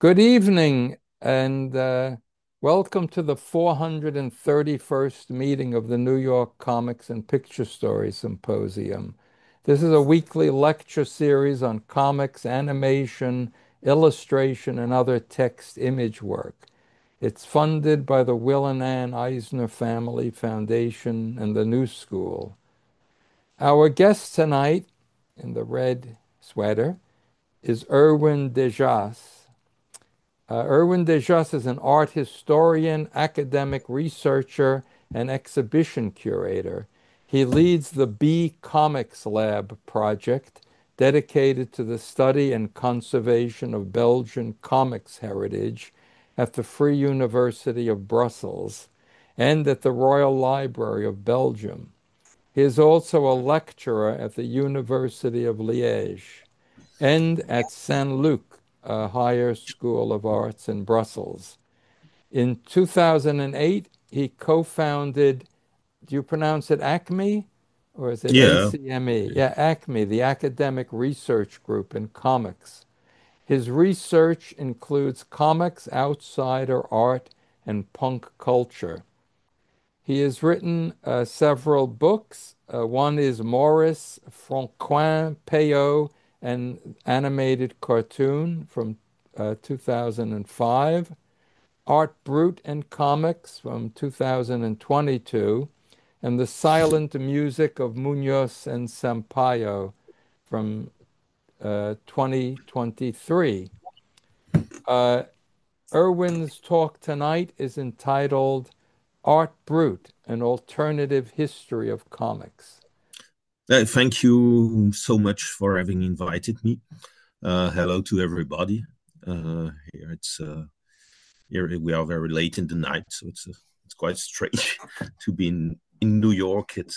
Good evening, and welcome to the 431st meeting of the New York Comics and Picture-story Symposium. This is a weekly lecture series on comics, animation, illustration, and other text image work. It's funded by the Will and Ann Eisner Family Foundation and the New School. Our guest tonight, in the red sweater, is Erwin Dejasse. Erwin Dejasse is an art historian, academic researcher, and exhibition curator. He leads the B Comics Lab project, dedicated to the study and conservation of Belgian comics heritage at the Free University of Brussels and at the Royal Library of Belgium. He is also a lecturer at the University of Liège and at Saint-Luc, a higher school of arts in Brussels. In 2008, he co-founded, do you pronounce it ACME or is it Yeah, ACME? Yeah, ACME, the Academic Research Group in Comics. His research includes comics, outsider art, and punk culture. He has written several books. One is Maurice Francois Peyo, an animated cartoon from 2005, Art Brut and Comics from 2022, and The Silent Music of Munoz and Sampaio from 2023. Uh, Erwin's talk tonight is entitled Art Brut, an alternative history of comics. thank you so much for having invited me. Hello to everybody. Here here we are very late in the night, so it's quite strange to be in New York at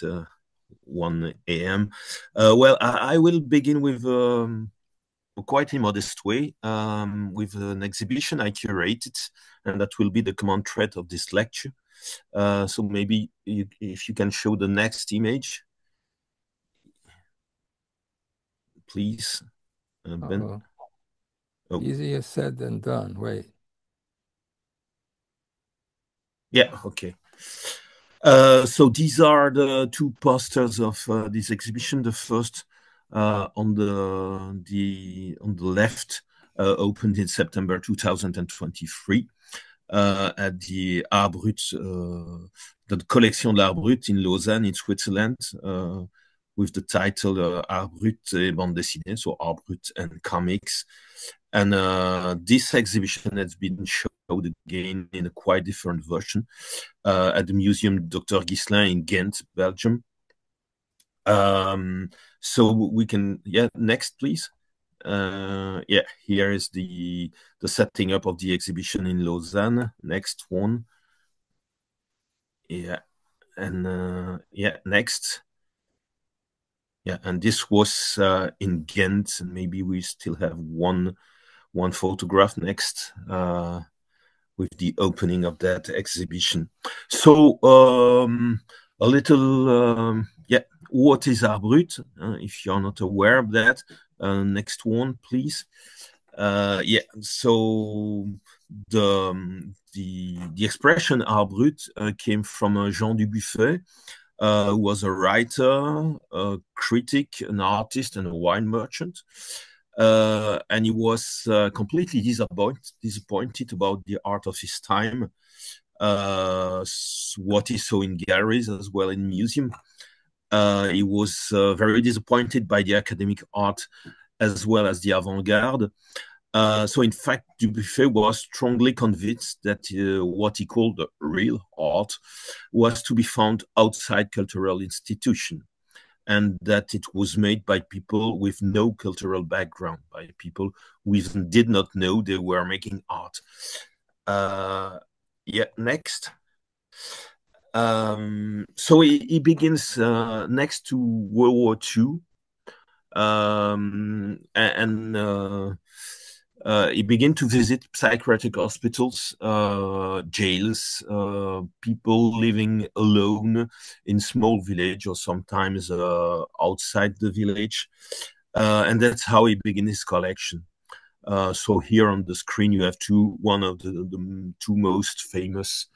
1 a.m. Well, I will begin with quite a modest way with an exhibition I curated, and that will be the common thread of this lecture. So maybe if you can show the next image, please. Ben. Uh-oh. Oh, Easier said than done. Wait. yeah, okay. So these are the two posters of this exhibition. The first on the left opened in September 2023 at the Art Brut, the Collection de l'Art Brut in Lausanne, in Switzerland, with the title Art Brut et bande dessinée, so Art Brut and comics. And this exhibition has been showed again in a quite different version at the Museum Dr. Ghislain in Ghent, Belgium. So we can, yeah, next, please. Yeah, here is the setting up of the exhibition in Lausanne. Next one. Yeah, and yeah, next. Yeah, and this was in Ghent, and maybe we still have one photograph next with the opening of that exhibition. So a little, yeah, what is Art Brut? If you're not aware of that, next one, please. Yeah, so the expression Art Brut came from Jean Dubuffet, who was a writer, a critic, an artist, and a wine merchant. And he was completely disappointed about the art of his time, what he saw in galleries as well in museums. He was very disappointed by the academic art as well as the avant-garde. So in fact, Dubuffet was strongly convinced that what he called the real art was to be found outside cultural institutions, and that it was made by people with no cultural background, by people who even did not know they were making art. Yeah, next. So he begins next to World War II, and he began to visit psychiatric hospitals, jails, people living alone in small village or sometimes outside the village. And that's how he began his collection. So here on the screen you have one of the two most famous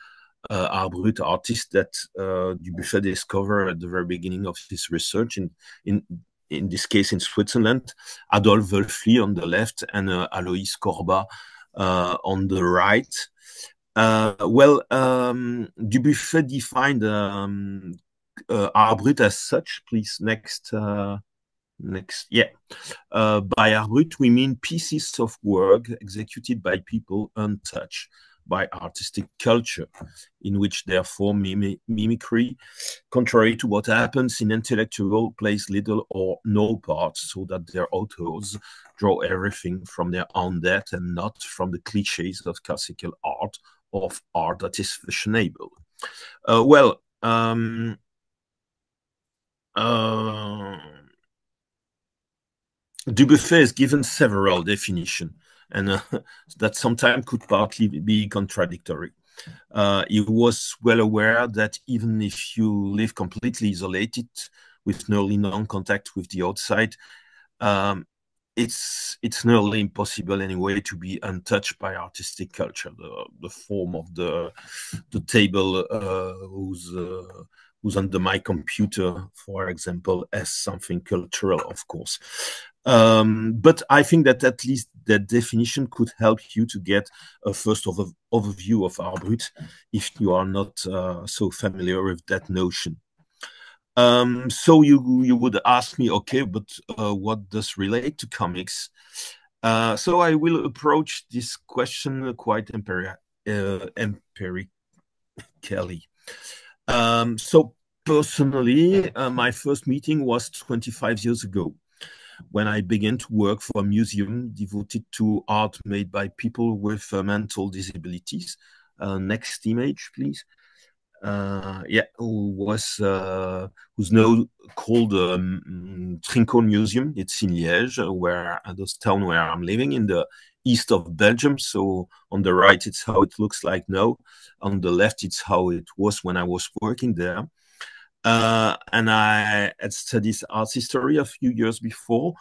Art Brut artists that Dubuffet discovered at the very beginning of his research in this case in Switzerland. Adolphe Wölfli on the left and Alois Corba on the right. Dubuffet defined Art Brut as such. Please, next. Next, yeah. By Art Brut, we mean pieces of work executed by people untouched by artistic culture, in which therefore mimicry, contrary to what happens in intellectual, plays little or no part, so that their authors draw everything from their own depth and not from the cliches of classical art, of art that is fashionable. Dubuffet has given several definitions, and that sometimes could partly be contradictory. He was well aware that even if you live completely isolated with nearly no contact with the outside, it's nearly impossible anyway to be untouched by artistic culture. The form of the table who's under my computer, for example, as something cultural, of course. But I think that at least that definition could help you to get a first overview of Art Brut if you are not so familiar with that notion. So you would ask me, okay, but what does relate to comics? So I will approach this question quite empirically. So personally, my first meeting was 25 years ago, when I began to work for a museum devoted to art made by people with mental disabilities. Next image, please. Who's now called Tintin Museum. It's in Liège, where the town where I'm living, in the east of Belgium. So on the right, it's how it looks like now. On the left, it's how it was when I was working there. And I had studied art history a few years before.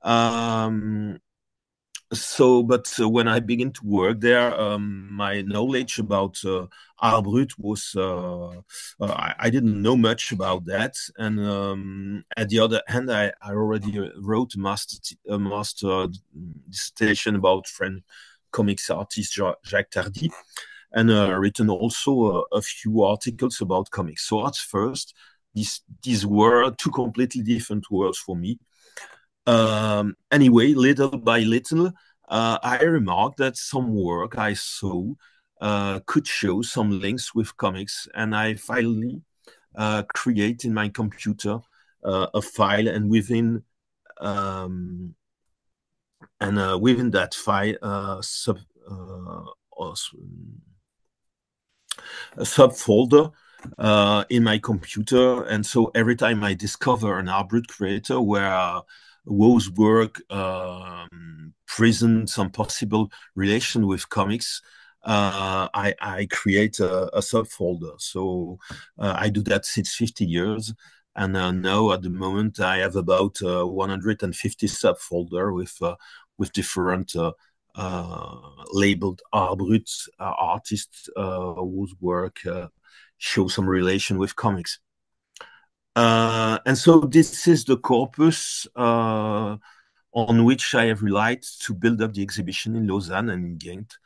When I began to work there, my knowledge about Art Brut was I didn't know much about that, and at the other hand, I already wrote a master dissertation about French comics artist Jacques Tardy, and written also a few articles about comics. So at first, these were two completely different worlds for me. Anyway, little by little, I remarked that some work I saw could show some links with comics, and I finally create in my computer a file, and within that file, a subfolder in my computer. And so every time I discover an Art Brut creator where whose work present some possible relation with comics, I create a subfolder. So I do that since 50 years. And now at the moment, I have about 150 subfolder with different labeled Art Brut artists whose work show some relation with comics. And so this is the corpus on which I have relied to build up the exhibition in Lausanne and in Ghent.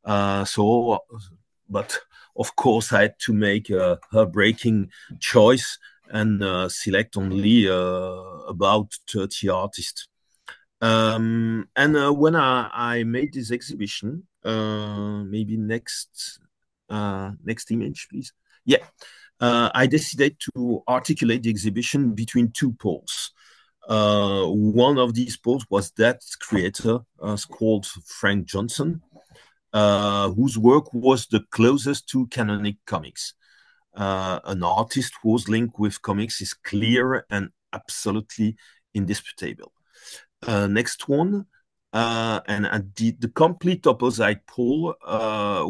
But of course, I had to make a breaking choice and select only about 30 artists. And when I made this exhibition, maybe next image, please. Yeah, I decided to articulate the exhibition between two poles. One of these poles was that creator called Frank Johnson, whose work was the closest to canonic comics. An artist whose link with comics is clear and absolutely indisputable. Next one. And at the complete opposite pole,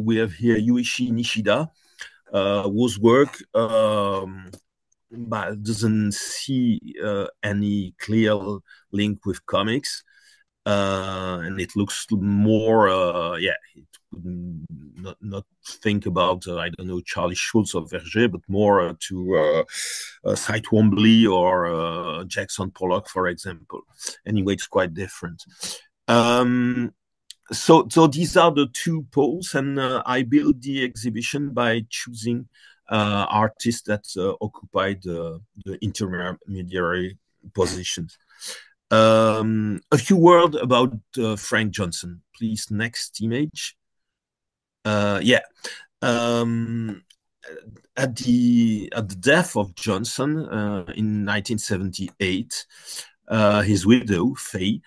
we have here Yuichi Nishida, whose work doesn't see any clear link with comics. and it looks more, it could not think about, I don't know, Charlie Schulz or Verger, but more to Cy Twombly or Jackson Pollock, for example. Anyway, it's quite different. So these are the two poles, and I built the exhibition by choosing artists that occupied the intermediary positions. A few words about Frank Johnson, please. Next image. Yeah. Um, at the death of Johnson in 1978, his widow Faye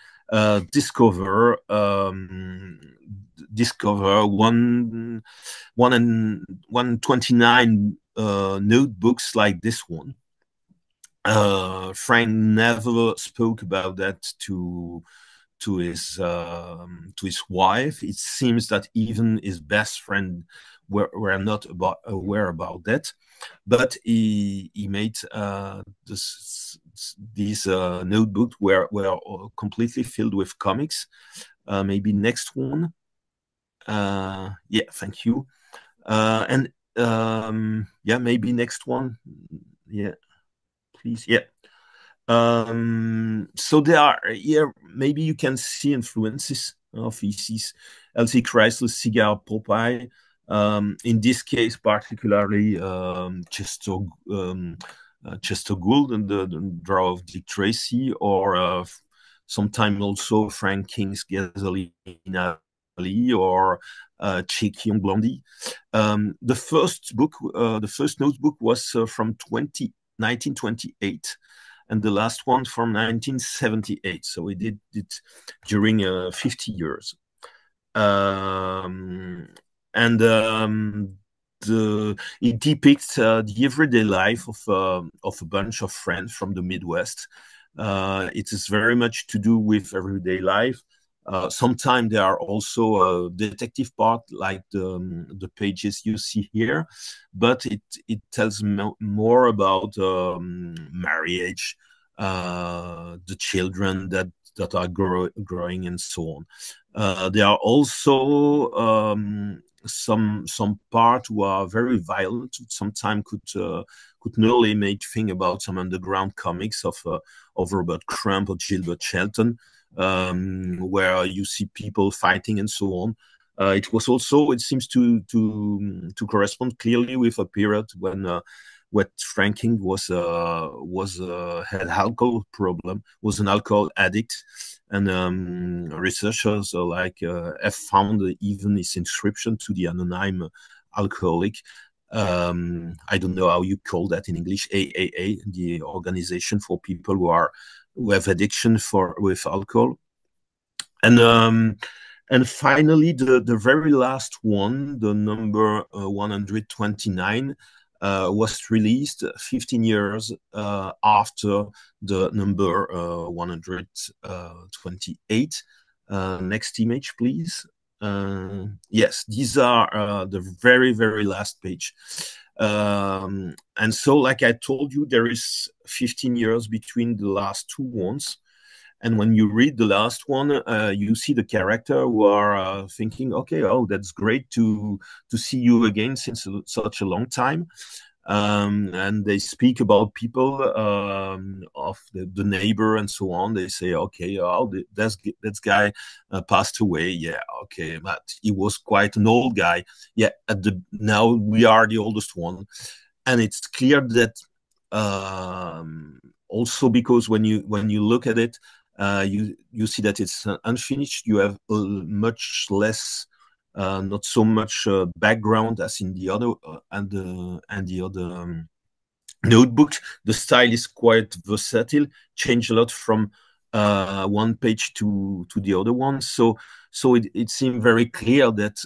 discover 129 notebooks like this one. Frank never spoke about that to his wife. It seems that even his best friend were not aware about that, but he made these notebooks were completely filled with comics. Maybe next one. Yeah, thank you. And yeah, maybe next one. Yeah, please. Yeah. So there are here, maybe you can see influences of EC's LC Chrysler, Cigar, Popeye. In this case, particularly Chester Gould and the draw of Dick Tracy, or sometimes also Frank King's Gasolina Ali, or Chick Young Blondie. The first book, the first notebook was from 1928, and the last one from 1978. So we did it during 50 years. It depicts the everyday life of a bunch of friends from the Midwest. It is very much to do with everyday life. Sometimes there are also a detective part, like the pages you see here, but it tells more about marriage, the children that are growing, and so on. There are also some part who are very violent. Sometimes could nearly make thing about some underground comics of Robert Crumb or Gilbert Shelton, where you see people fighting and so on. It was also, it seems to correspond clearly with a period when what Frank King was had alcohol problem, was an alcohol addict, and researchers have found even his inscription to the anonymous alcoholic. I don't know how you call that in English, AAA, the organization for people who have addiction with alcohol. And finally, the very last one, the number 129, was released 15 years after the number 128. Next image, please. Yes, these are the very, very last page. And so, like I told you, there is 15 years between the last two ones. And when you read the last one, you see the character who are thinking, okay, oh, that's great to see you again since such a long time. And they speak about people of the neighbor and so on. They say, okay, oh, that guy passed away. Yeah, okay, but he was quite an old guy. Yeah, now we are the oldest one. And it's clear that also because when you look at it, you see that it's unfinished. You have much less, not so much background as in the other and the other notebook. The style is quite versatile, change a lot from one page to the other one. So it seemed very clear that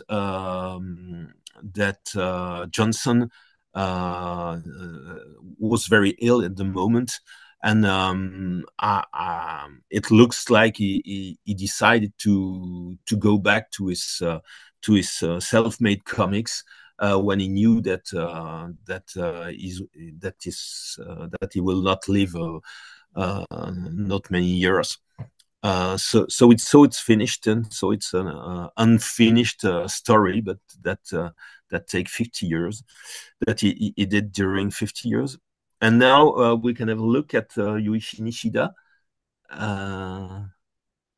Johnson was very ill at the moment, and it looks like he decided to go back to his self-made comics when he knew that he will not live not many years. So it's finished, and so it's an unfinished story, but that take 50 years, that he did during 50 years. And now we can have a look at Yuichi Nishida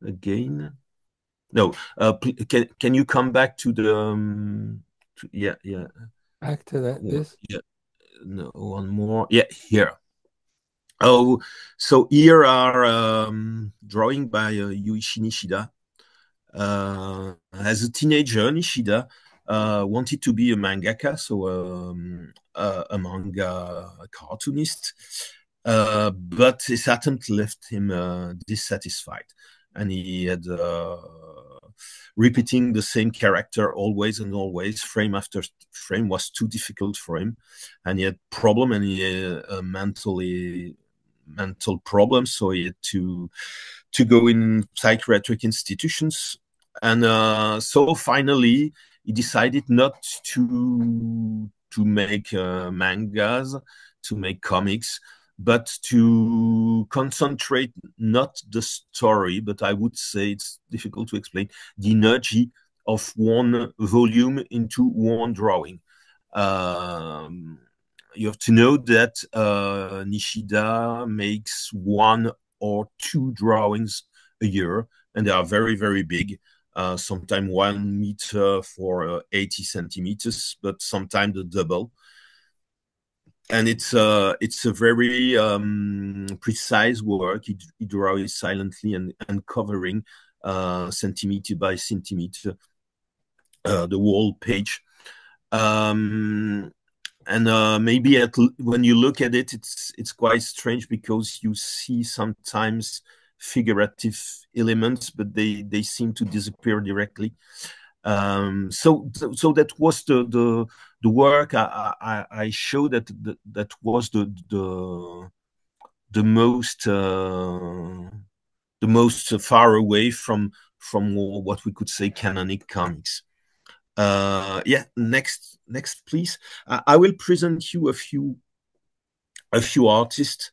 again. No, can you come back to the yeah, Back to that. This. yeah, no, one more, yeah, here. Oh, so here are drawing by Yuichi Nishida. As a teenager, Nishida wanted to be a mangaka, so a manga cartoonist, but his attempt left him dissatisfied, and he had repeating the same character always and always, frame after frame, was too difficult for him, and he had problem, and he had mental problems, so he had to go in psychiatric institutions. And so finally, he decided not to make mangas, to make comics, but to concentrate not the story, but I would say it's difficult to explain, the energy of one volume into one drawing. Um, you have to know that Nishida makes one or two drawings a year, and they are very, very big. Sometimes 1 meter for 80 centimeters, but sometimes the double. And it's a very precise work. He draws silently and covering centimeter by centimeter the whole page. And maybe when you look at it, it's quite strange, because you see sometimes figurative elements, but they seem to disappear directly. So that was the work I showed, that was the most far away from what we could say canonic comics. Yeah, next please. I will present you a few artists,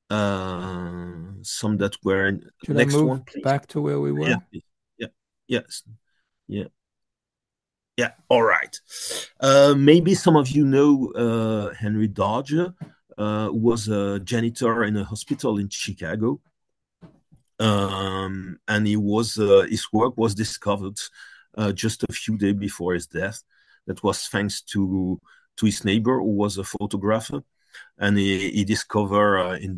some that were. Should I Next move one, please. back to where we Yeah, were? yeah, yes, yeah, yeah. All right. Maybe some of you know Henry Dodger, who was a janitor in a hospital in Chicago. And his work was discovered just a few days before his death. That was thanks to his neighbor, who was a photographer, and he discovered in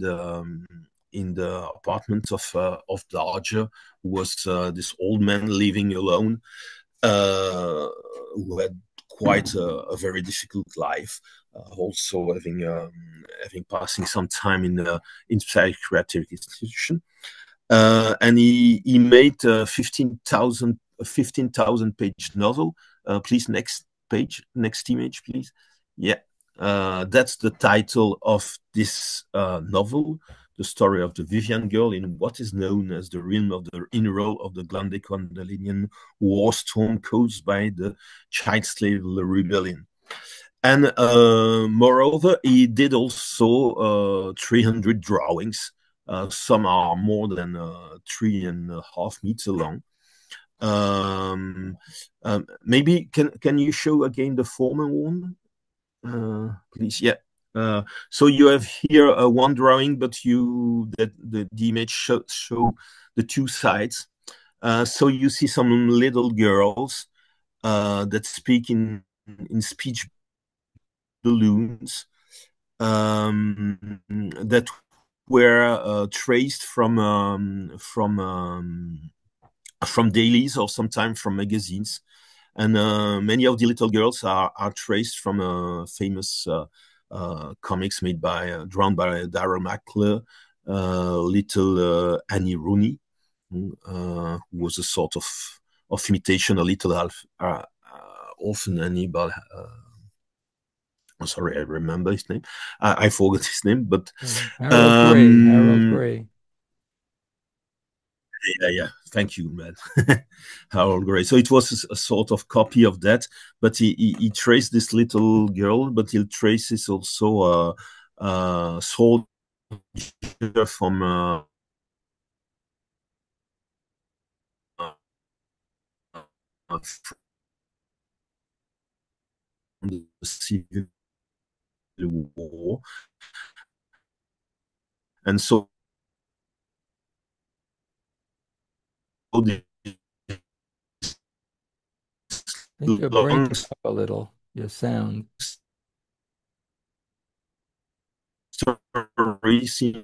the apartment of Dodger, who was this old man living alone, uh, who had quite a very difficult life, also having passing some time in psychiatric institution. And he made a 15,000 page novel. Please, next page, next image, please. Yeah, that's the title of this novel, the story of the Vivian girl in what is known as the realm of the inner role of the Glandecondalian war storm caused by the child slave rebellion. And moreover, he did also 300 drawings. Some are more than 3.5 meters long. Maybe can you show again the former one, please? Yeah. So you have here one drawing, but the image show the two sides. So you see some little girls that speak in speech balloons, that were traced from dailies, or sometimes from magazines. And many of the little girls are traced from famous comics made drawn by Darrell McClure, little Annie Rooney, who was a sort of imitation, a little orphan Annie, but sorry, I remember his name. I forgot his name, but Harold Gray. Harold Gray. yeah. Thank you, man. Harold Gray. So it was a sort of copy of that, but he traced this little girl, but he traces also a soldier from from the Civil War. And so this I think you're long breaking up a little, your sound. story seems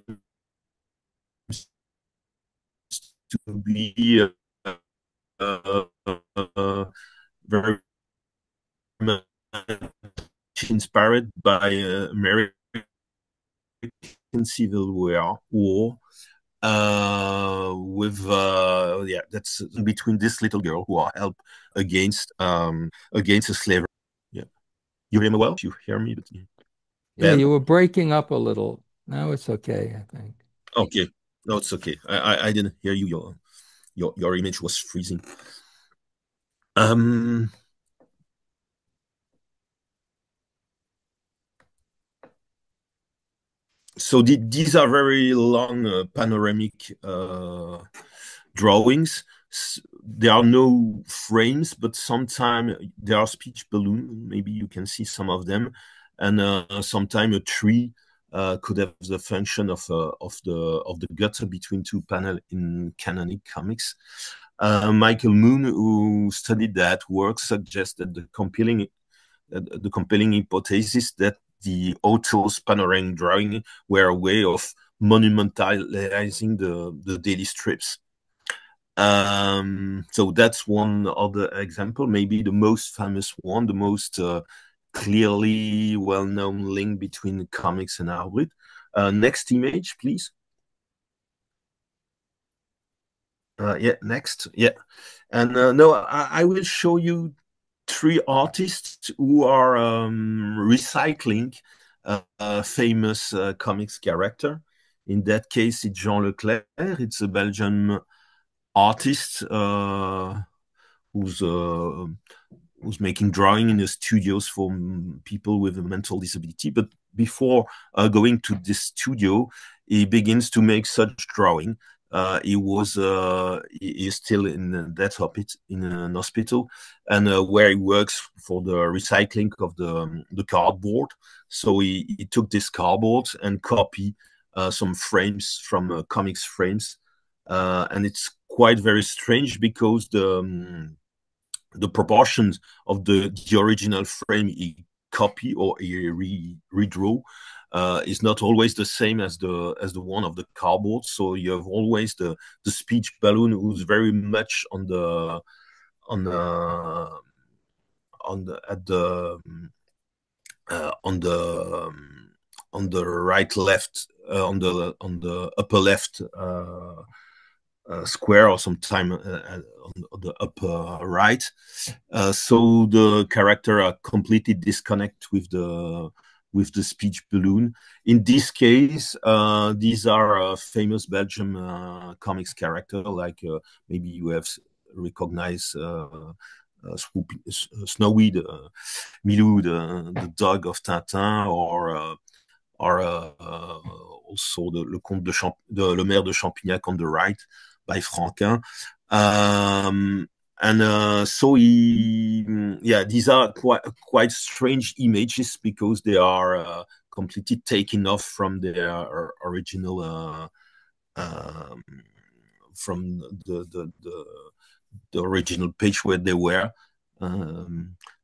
to be uh, very much inspired by American Civil War. With yeah, that's between this little girl who are help against the slavery. Yeah, you hear me well? You hear me? Yeah, Ben? you were breaking up a little. Now it's okay, I think. Okay, no, it's okay. I didn't hear you. Your image was freezing. Um, so these are very long panoramic drawings. There are no frames, but sometimes there are speech balloons. Maybe you can see some of them, and sometimes a tree could have the function of the gutter between two panels in canonic comics. Michael Moon, who studied that work, suggests that the compelling hypothesis that the author's panoramic drawing were a way of monumentalizing the daily strips. So that's one other example, maybe the most famous one, the most clearly well-known link between comics and Art Brut. Next image, please. Yeah, next. Yeah. And no, I will show you three artists who are recycling famous comics character. In that case, it's Jean Leclerc. It's a Belgian artist who's uh, who's making drawing in the studios for people with a mental disability. But before going to this studio, he begins to make such drawing. He is still in that in an hospital, and where he works for the recycling of the cardboard. So he took this cardboard and copy some frames from comics frames, and it's quite very strange because the proportions of the original frame he copy or he redraw is not always the same as the one of the cardboard. So you have always the speech balloon who's very much on the on the at the on the on the right left on the upper left square or sometime on the upper right. So the character are completely disconnect with the speech balloon. In this case, these are famous Belgian comics character, like maybe you have recognized Snowy, Milou, the dog of Tintin, or also Le Comte Le Maire de Champignac on the right by Franquin. And so yeah, these are quite strange images because they are completely taken off from their original from the original page where they were.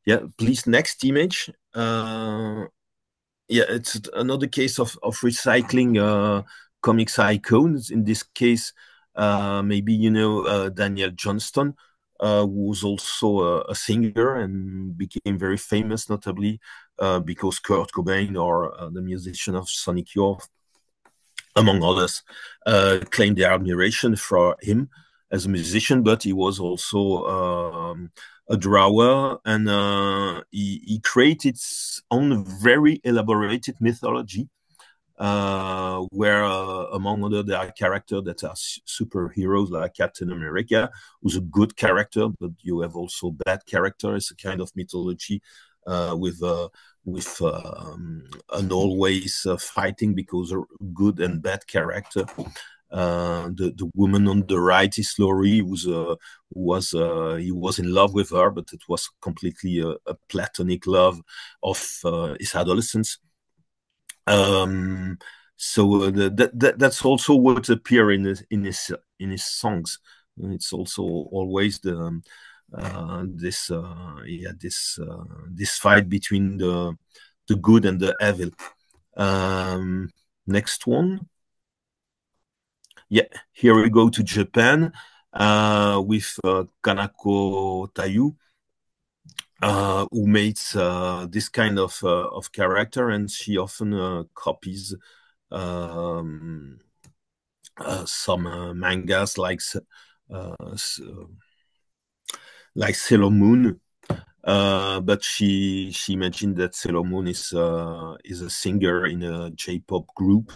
Yeah, please, next image. Yeah, it's another case of recycling comics icons. In this case, maybe you know Daniel Johnston, who was also a singer and became very famous, notably because Kurt Cobain or the musician of Sonic Youth, among others, claimed their admiration for him as a musician, but he was also a drawer, and he created his own very elaborated mythology, where, among other, there are characters that are superheroes, like Captain America, who's a good character, but you have also bad characters. It's a kind of mythology with an always fighting because a good and bad character. The woman on the right is Laurie, he was in love with her, but it was completely a platonic love of his adolescence. Um, that's also what appear in his songs. It's also always this fight between the good and the evil. Um, Next one. Yeah, here we go to Japan with Kanako Tayu, who makes this kind of character, and she often copies um, some mangas like Sailor Moon. But she mentioned that Sailor Moon is a singer in a J-pop group,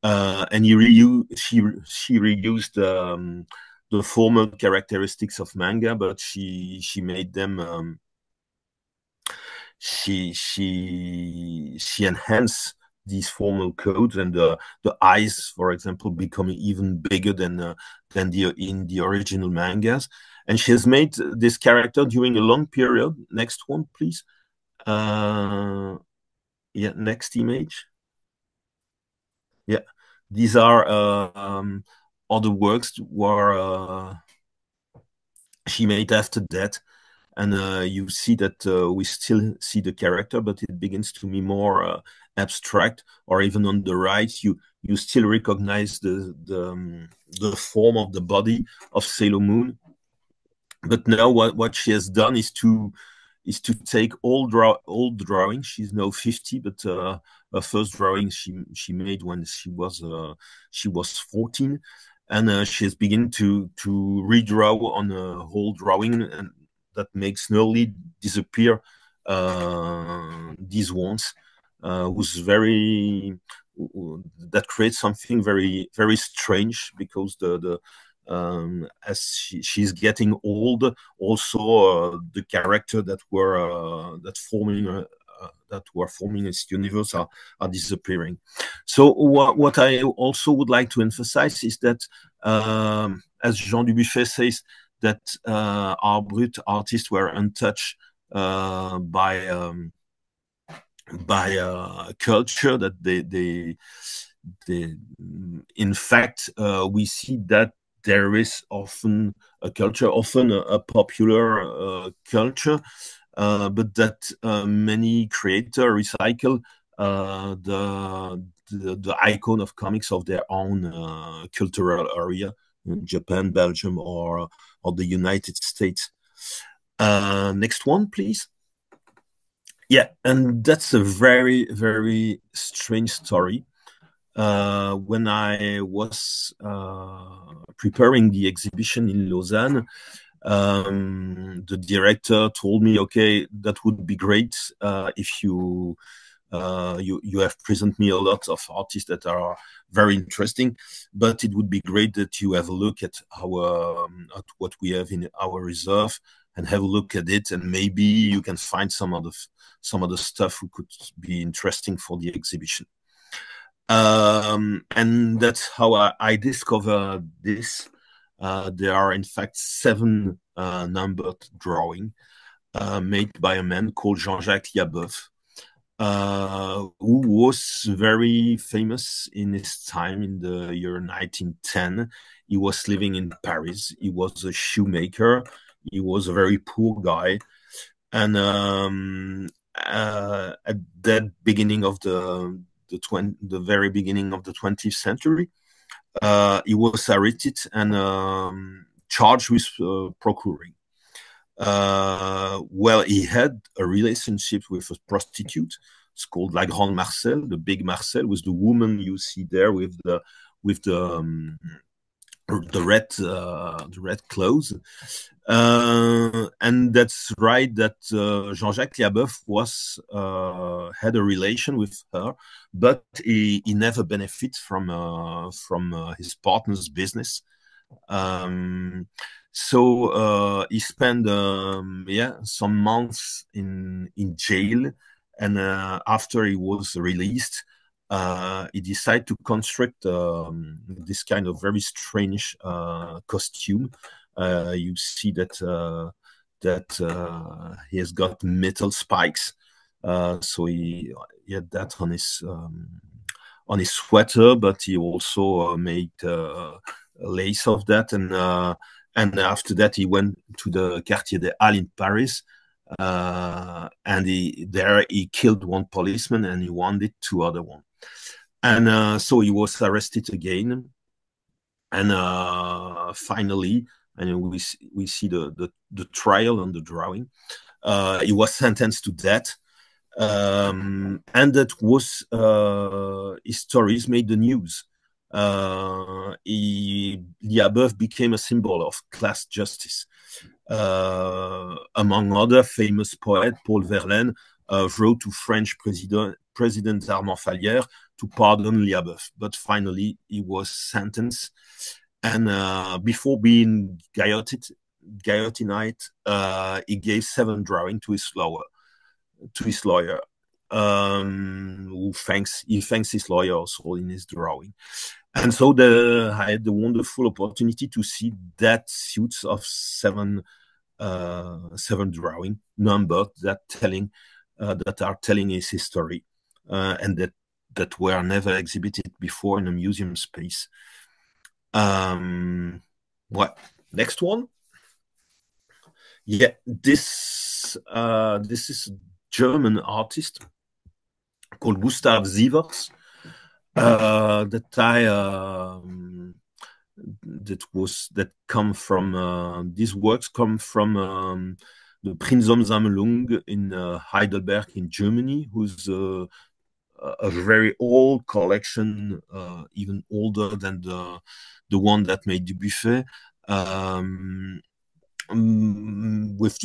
and she reused the formal characteristics of manga, but she made them she enhanced these formal codes, and the eyes, for example, becoming even bigger than in the original mangas. And she has made this character during a long period. Next one, please. Yeah, next image. Yeah, these are other works where she made after that, and you see that we still see the character, but it begins to be more abstract. Or even on the right, you still recognize the form of the body of Sailor Moon. But now what she has done is to take old drawings. She's now 50, but her first drawing she made when she was 14, and she has begun to redraw on a whole drawing, and that makes nearly disappear these ones, who's very that creates something very strange, because the as she's getting old, also the character that were forming this universe are disappearing. So what I also would like to emphasize is that, as Jean Dubuffet says, that Art Brut artists were untouched by culture, that they in fact we see that there is often a culture, often a popular culture, but that many creators recycle the icon of comics of their own cultural area, Japan, Belgium, or the United States. Next one, please. Yeah, and that's a very strange story. When I was preparing the exhibition in Lausanne, the director told me, "Okay, that would be great if you have presented me a lot of artists that are very interesting, but it would be great that you have a look at at what we have in our reserve, and have a look at it, and maybe you can find some of the stuff who could be interesting for the exhibition." And that's how I discovered this. There are in fact 7 numbered drawing made by a man called Jean-Jacques Liabeuf, who was very famous in his time in the year 1910. He was living in Paris. He was a shoemaker. He was a very poor guy. And at that beginning of the very beginning of the 20th century, he was arrested and charged with procuring. Well, he had a relationship with a prostitute. It's called La Grande Marcel, the Big Marcel, was the woman you see there with with the um, the red clothes. And that's right that Jean-Jacques Liabeuf had a relation with her, but he never benefited from his partner's business. So he spent some months in jail, and after he was released, he decided to construct this kind of very strange costume. You see that he has got metal spikes, so he had that on his sweater, but he also made lace of that, and after that he went to the Quartier des Halles in Paris, and there he killed one policeman and he wounded two other ones. And so he was arrested again, and finally, and we see the trial on the drawing. He was sentenced to death, and that was his stories made the news. Liabeuf became a symbol of class justice. Among other famous poets, Paul Verlaine wrote to French President Armand Fallières to pardon Liabeuf, but finally he was sentenced, and before being guillotined, he gave 7 drawings to his lawyer, he thanks his lawyer also in his drawing. And so I had the wonderful opportunity to see that suits of 7 drawing numbered that are telling his history, and that were never exhibited before in a museum space. What next one? Yeah, this is a German artist called Gustav Sievers, these works come from the Prinzum-Sammlung in Heidelberg in Germany, who's a very old collection, even older than the one that made Dubuffet, with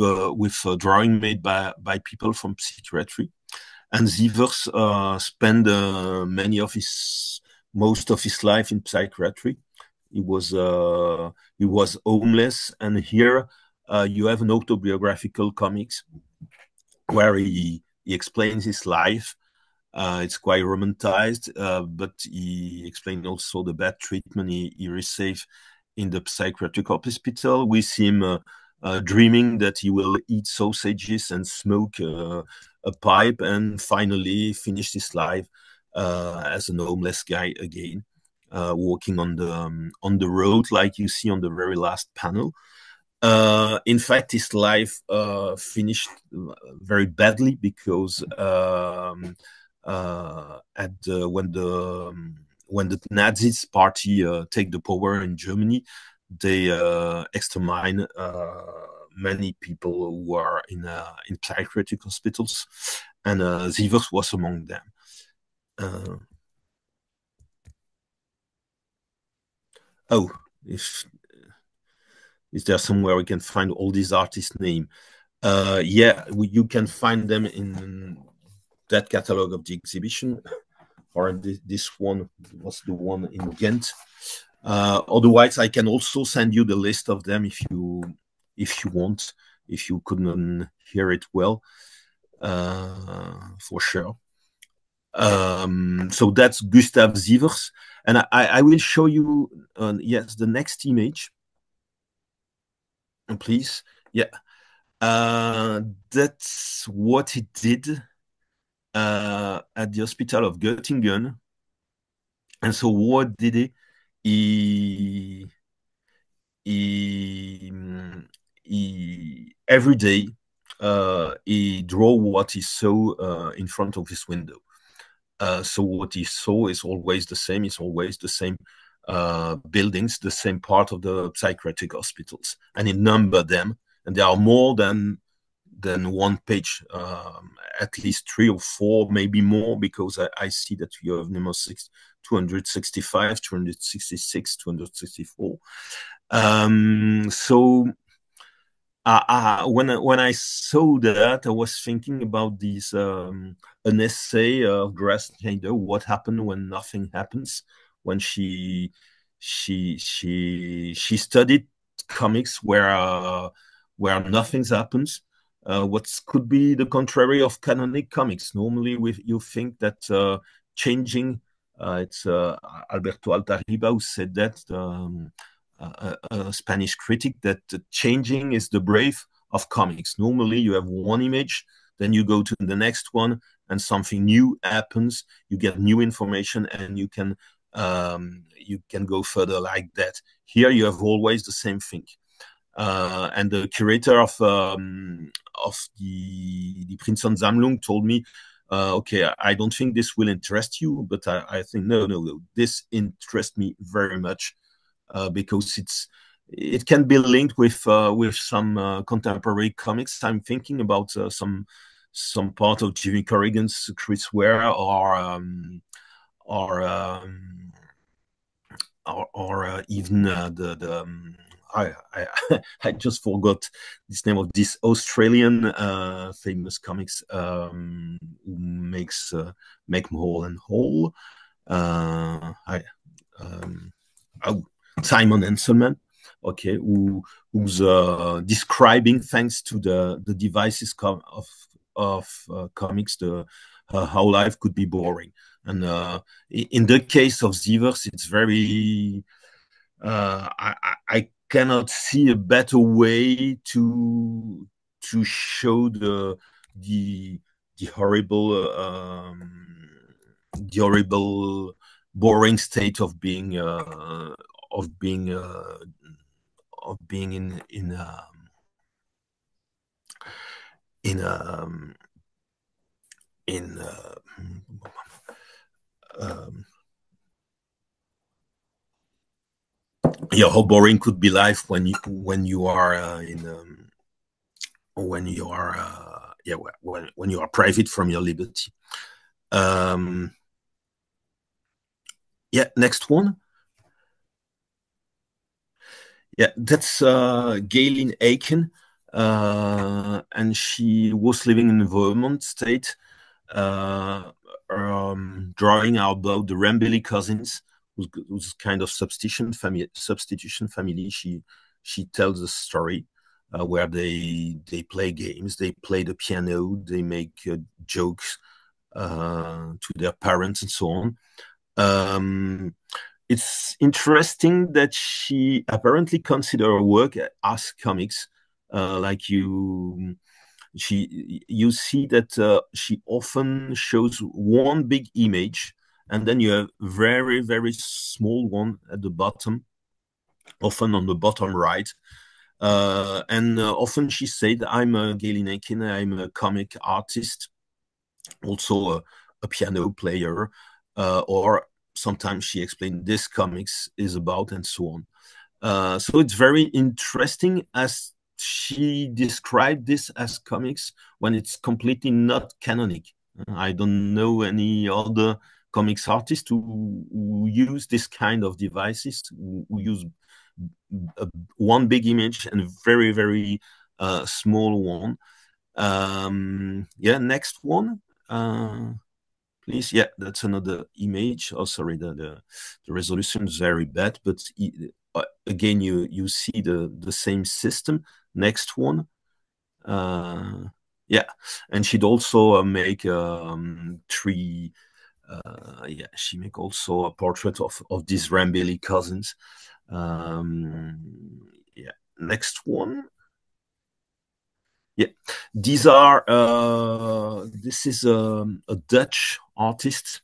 a drawing made by people from psychiatry. And Sievers spent most of his life in psychiatry. He was homeless, and here you have an autobiographical comics where he explains his life. It's quite romanticized, but he explained also the bad treatment he received in the psychiatric hospital. We see him dreaming that he will eat sausages and smoke a pipe, and finally finish his life as an homeless guy again, walking on the road, like you see on the very last panel. In fact, his life finished very badly because when the Nazis party take the power in Germany, they extermine many people who are in psychiatric hospitals, and Sievers was among them. Is there somewhere we can find all these artists' names? You can find them in that catalog of the exhibition, or this one was the one in Ghent. Otherwise, I can also send you the list of them if you want, if you couldn't hear it well, for sure. So that's Gustav Sievers, and I will show you yes, the next image, please. Yeah, that's what he did at the hospital of Göttingen. And so what did he? Every day he draw what he saw in front of his window. So what he saw is always the same. It's always the same buildings, the same part of the psychiatric hospitals, and he numbered them. And there are more than one page, at least 3 or 4, maybe more, because I see that you have number 265, 266, 264. So when I saw that, I was thinking about this an essay of Grace Schneider, What Happened When Nothing Happens, when she studied comics where nothing happens. What could be the contrary of canonic comics? Normally, you think that changing It's Alberto Altariba who said that, a Spanish critic, that changing is the brave of comics. Normally, you have one image, then you go to the next one, and something new happens. You get new information, and you can go further like that. Here, you have always the same thing. And the curator of the Princeton Sammlung told me, okay, I don't think this will interest you, but I think no, this interests me very much, because it can be linked with some contemporary comics. I'm thinking about some part of Jimmy Corrigan's Chris Ware, or even I I just forgot this name of this Australian famous comics, who makes Make 'em Whole and Whole. I oh, Simon Enselman, okay, who's describing, thanks to the devices of comics, how life could be boring. And in the case of Sievers, it's very I cannot see a better way to show the the horrible the horrible boring state of being of being uh, of being in in um, yeah, how boring could be life when you are in when you are yeah, when you are private from your liberty. um yeah, next one. Yeah, that's Galen Aiken, and she was living in Vermont state, uh, drawing about the Rambelli cousins, who's kind of substitution family. She tells a story where they play games, they play the piano, they make jokes to their parents, and so on. Um, it's interesting that she apparently consider her work as comics. Like you see that she often shows one big image, and then you have very very small one at the bottom, often on the bottom right. And often she said, "I'm a Galen Aiken. I'm a comic artist, also a piano player," or sometimes she explained this comics is about, and so on. So it's very interesting as she described this as comics when it's completely not canonic. I don't know any other comics artist who use this kind of devices, who use one big image and very very small one. Yeah, next one. Please. Yeah, that's another image. Oh, sorry, the resolution is very bad, but again, you see the same system. Next one. Yeah, and she'd also make three. Yeah, she make also a portrait of these Rambelli cousins. Yeah, next one. Yeah, these are. This is a Dutch artist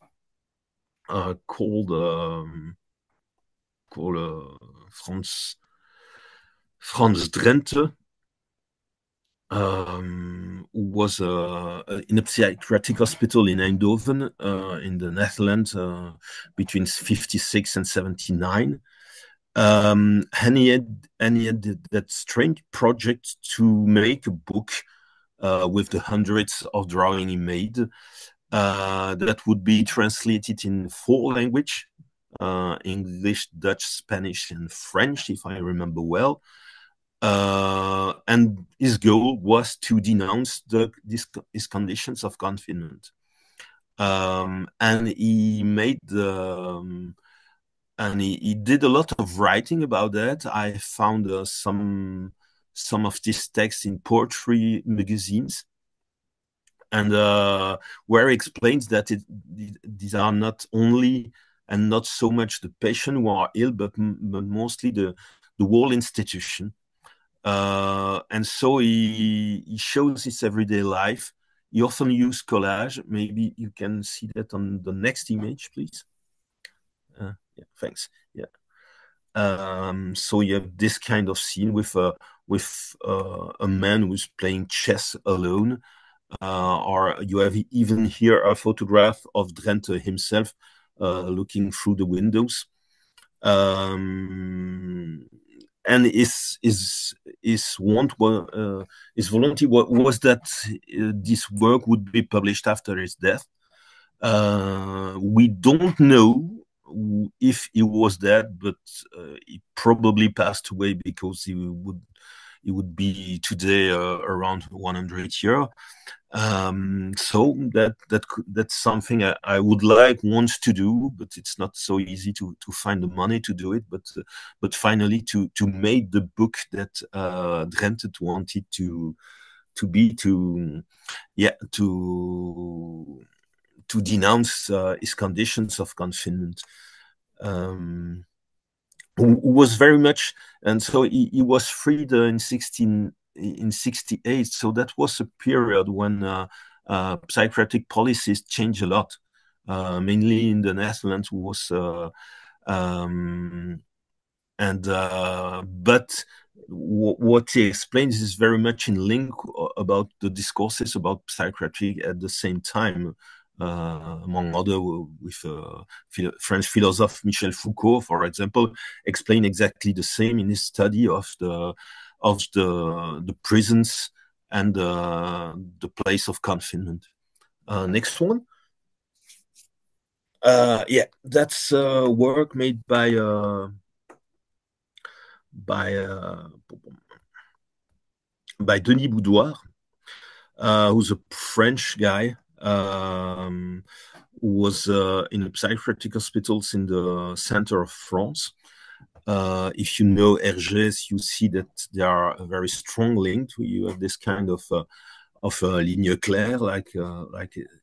called Frans Drenthe, who was in a psychiatric hospital in Eindhoven, in the Netherlands, between 56 and 79. And he had that strange project to make a book with the hundreds of drawings he made, that would be translated in 4 languages: English, Dutch, Spanish, and French, if I remember well. And his goal was to denounce these conditions of confinement. And he made and he did a lot of writing about that. I found some of these texts in poetry magazines. and where he explains that these are not only and not so much the patient who are ill, but mostly the whole institution. And so he shows his everyday life. He often uses collage. Maybe you can see that on the next image, please. Yeah, thanks. Yeah. So you have this kind of scene with a man who's playing chess alone, or you have even here a photograph of Drenthe himself looking through the windows. And his want his volunteer was that this work would be published after his death. We don't know if he was dead, but he probably passed away because he would be today around 100 years. So that's something I would want to do, but it's not so easy to find the money to do it. But finally to make the book that Drenthe wanted to be to denounce his conditions of confinement. Who was very much, and so he was freed in 68. So that was a period when psychiatric policies changed a lot, mainly in the Netherlands. But what he explains is very much in link about the discourses about psychiatry at the same time. Among other, with French philosopher Michel Foucault, for example, explain exactly the same in his study of the prisons and the place of confinement. Next one. Yeah, that's work made by Denis Boudoir, who's a French guy who was in psychiatric hospitals in the center of France. If you know Hergés, you see that they are a very strong link. You have this kind of ligne claire, like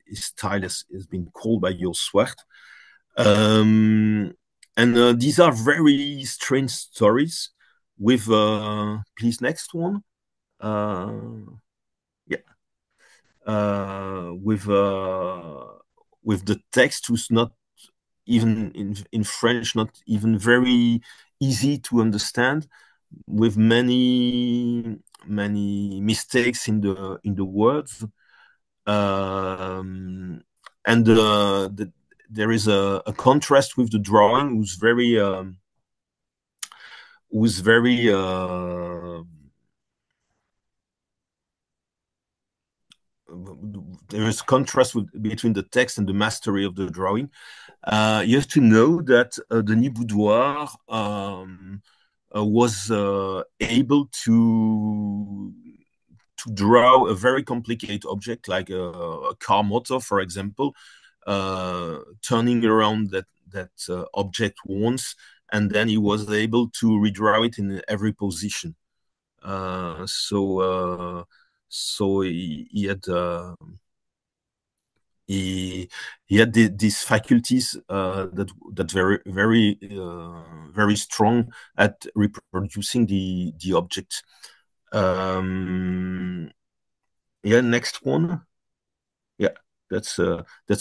his style has been called by your Swart. And these are very strange stories with, please, next one. Yeah. With the text who's not even in French, not even very easy to understand, with many mistakes in the words, and there is a contrast with the drawing, who's very there is contrast between the text and the mastery of the drawing. You have to know that Denis Boudoir was able to draw a very complicated object, like a car motor, for example, turning around that object once, and then he was able to redraw it in every position. So he had these faculties that very strong at reproducing the object. Yeah, next one. Yeah, that's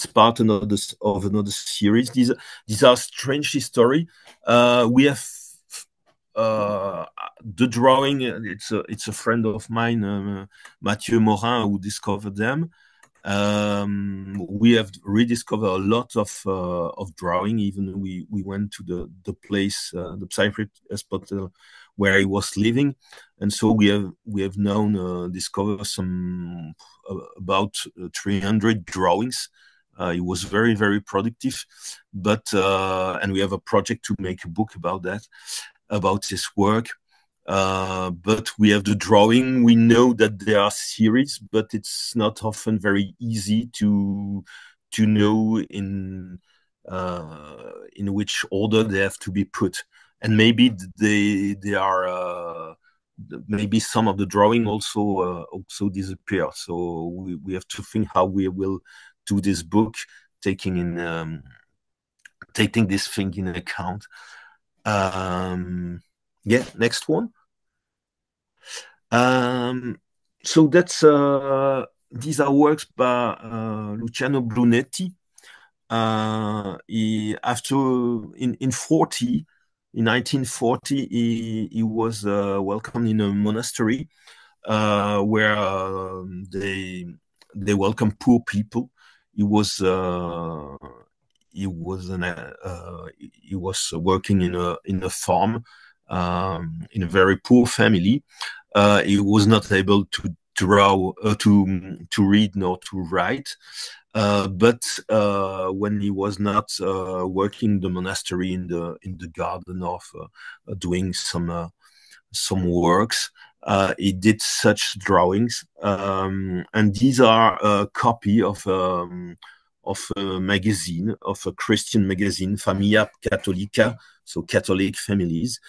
part of another series. These are strange history. We have the drawing. It's a friend of mine, Mathieu Morin, who discovered them. We have rediscovered a lot of drawing. Even we went to the place, the psychiatric hospital where he was living, and so we have now discovered some about 300 drawings. It was very productive, but and we have a project to make a book about that, about his work. But we have the drawing. We know that there are series, but it's not often very easy to know in which order they have to be put. And maybe they are maybe some of the drawing also disappear. So we have to think how we will do this book, taking this thing in account. Yeah, next one. So that's these are works by Luciano Brunetti. After in 1940, he was welcomed in a monastery where they welcome poor people. He was working in a farm in a very poor family. He was not able to draw, to read nor to write. But when he was not working in the monastery in the garden of doing some works, he did such drawings, and these are a copy of a magazine, of a Christian magazine, Familia Cattolica, so Catholic families,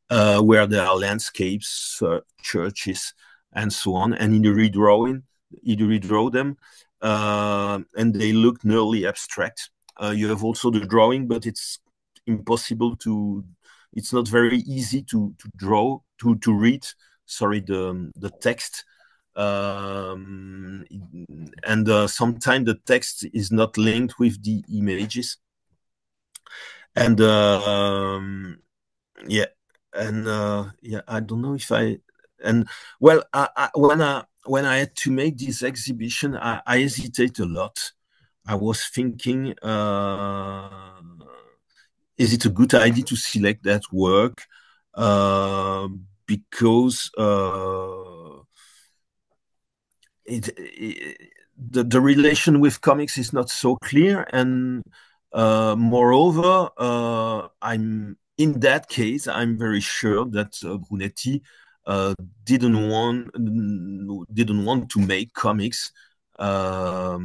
where there are landscapes, churches, and so on. And in the redrawing, he redraw them, and they look nearly abstract. You have also the drawing, but it's impossible to. It's not very easy to draw, to read. Sorry, the text. And sometimes the text is not linked with the images. And yeah, and yeah, I don't know if I. And well, when I had to make this exhibition, I hesitate a lot. I was thinking, is it a good idea to select that work? Because the relation with comics is not so clear, and moreover, I'm in that case, I'm very sure that Brunetti didn't want to make comics, but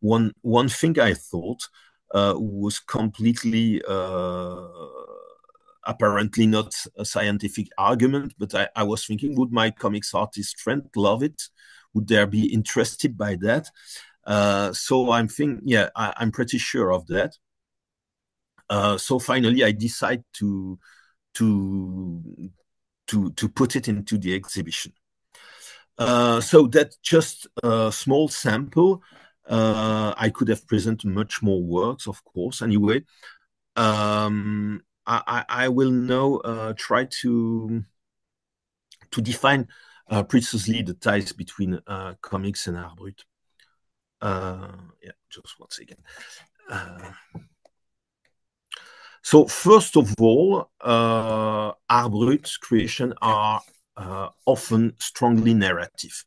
one thing I thought was completely apparently not a scientific argument, but I was thinking, would my comics artist friend love it? Would they be interested by that? So I'm thinking, yeah, I'm pretty sure of that. So finally, I decide to put it into the exhibition. So that's just a small sample. I could have presented much more works, of course. Anyway, I will now try to define precisely the ties between comics and Art Brut. Yeah, just one second. So first of all, Art Brut's creations are often strongly narrative.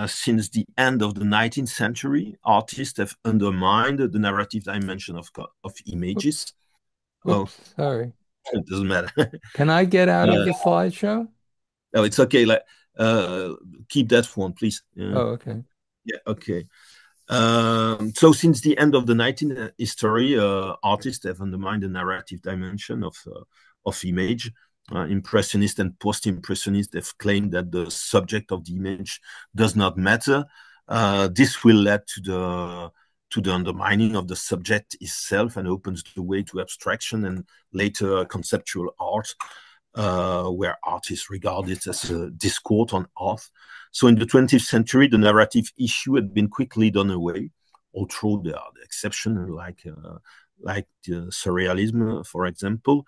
Since the end of the 19th century, artists have undermined the narrative dimension of images. Oops, sorry. It doesn't matter. Can I get out of the slideshow? No, it's okay. Like, keep that one, please. Oh, okay. Yeah, okay. So since the end of the 19th history, artists have undermined the narrative dimension of image. Impressionists and post-impressionists have claimed that the subject of the image does not matter. This will lead to the undermining of the subject itself and opens the way to abstraction and later conceptual art, where art is regarded as a discourse on art. So in the 20th century, the narrative issue had been quickly done away, although there are the exceptions like the surrealism, for example.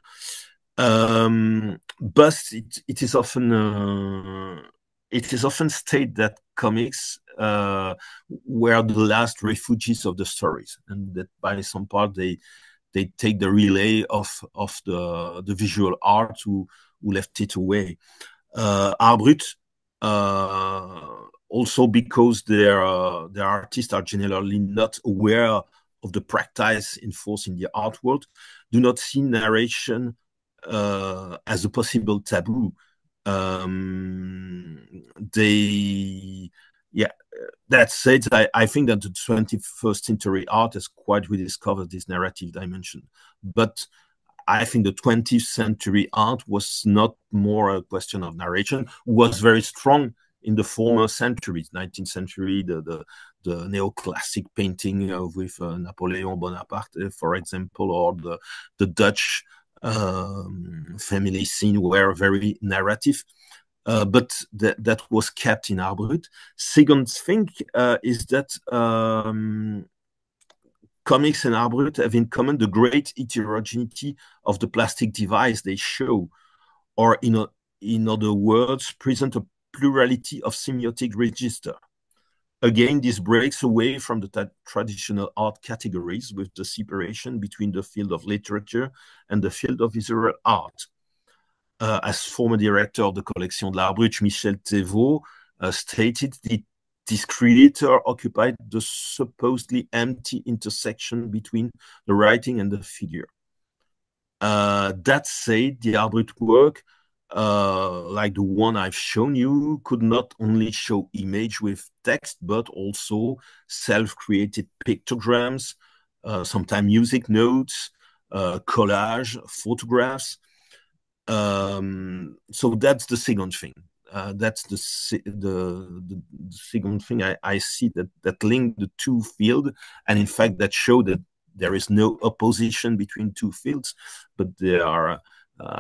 But it is often stated that comics were the last refugees of the stories, and that by some part they take the relay of the visual art who left it away. Art Brut, also because their artists are generally not aware of the practice enforced in the art world, do not see narration as a possible taboo. Yeah, that said, I think that the 21st century art has quite rediscovered this narrative dimension. But I think the 20th century art was not more a question of narration, was very strong in the former centuries, 19th century, the neoclassic painting with Napoleon Bonaparte, for example, or the Dutch family scene were very narrative. But that was kept in Art Brut. Second thing is that comics and Art Brut have in common the great heterogeneity of the plastic device they show, or in other words, present a plurality of semiotic register. Again, this breaks away from the traditional art categories with the separation between the field of literature and the field of visual art. As former director of the Collection de l'Art Brut, Michel Thévaux, stated, this creator occupied the supposedly empty intersection between the writing and the figure. That said, the Art Brut work, like the one I've shown you, could not only show image with text, but also self-created pictograms, sometimes music notes, collage, photographs. So that's the second thing. That's the second thing I see that link the two fields, and in fact that show that there is no opposition between two fields, but there are.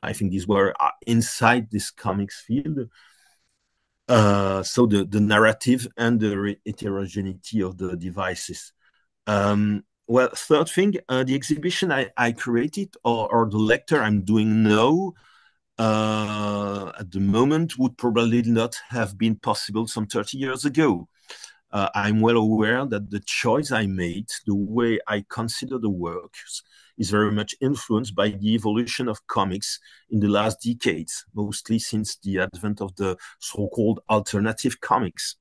I think these were inside this comics field. So the narrative and the heterogeneity of the devices. Well, third thing, the exhibition I created or the lecture I'm doing now at the moment would probably not have been possible some 30 years ago. I'm well aware that the choice I made, the way I consider the works, is very much influenced by the evolution of comics in the last decades, mostly since the advent of the so-called alternative comics.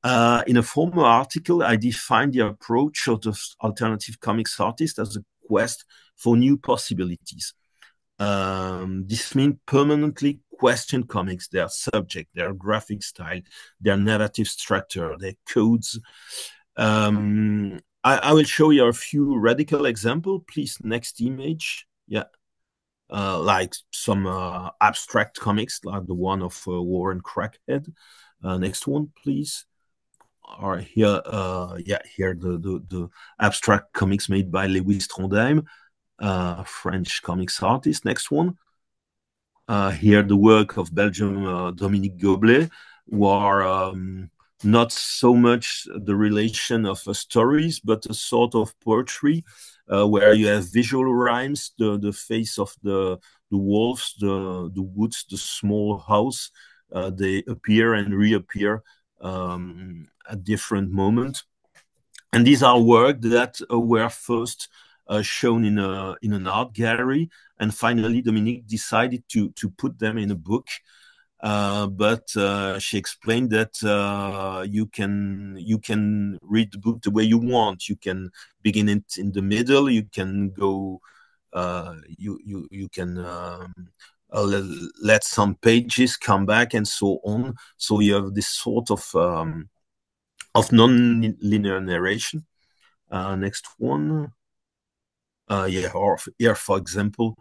In a former article, I defined the approach of the alternative comics artist as a quest for new possibilities. This means permanently question comics, their subject, their graphic style, their narrative structure, their codes. I will show you a few radical examples. Please, next image. Yeah. Like some abstract comics, like the one of Warren Crackhead. Next one, please. Or here, here the abstract comics made by Lewis Trondheim, French comics artist. Next one. Here, the work of Belgium Dominique Goblet, who are not so much the relation of stories, but a sort of poetry where you have visual rhymes, the face of the wolves, the woods, the small house. They appear and reappear at different moments. And these are works that were first shown in an art gallery, and finally Dominique decided to put them in a book. But she explained that you can read the book the way you want. You can begin it in the middle. You can go. You can let some pages come back and so on. So you have this sort of non-linear narration. Next one. Yeah, or here, for example,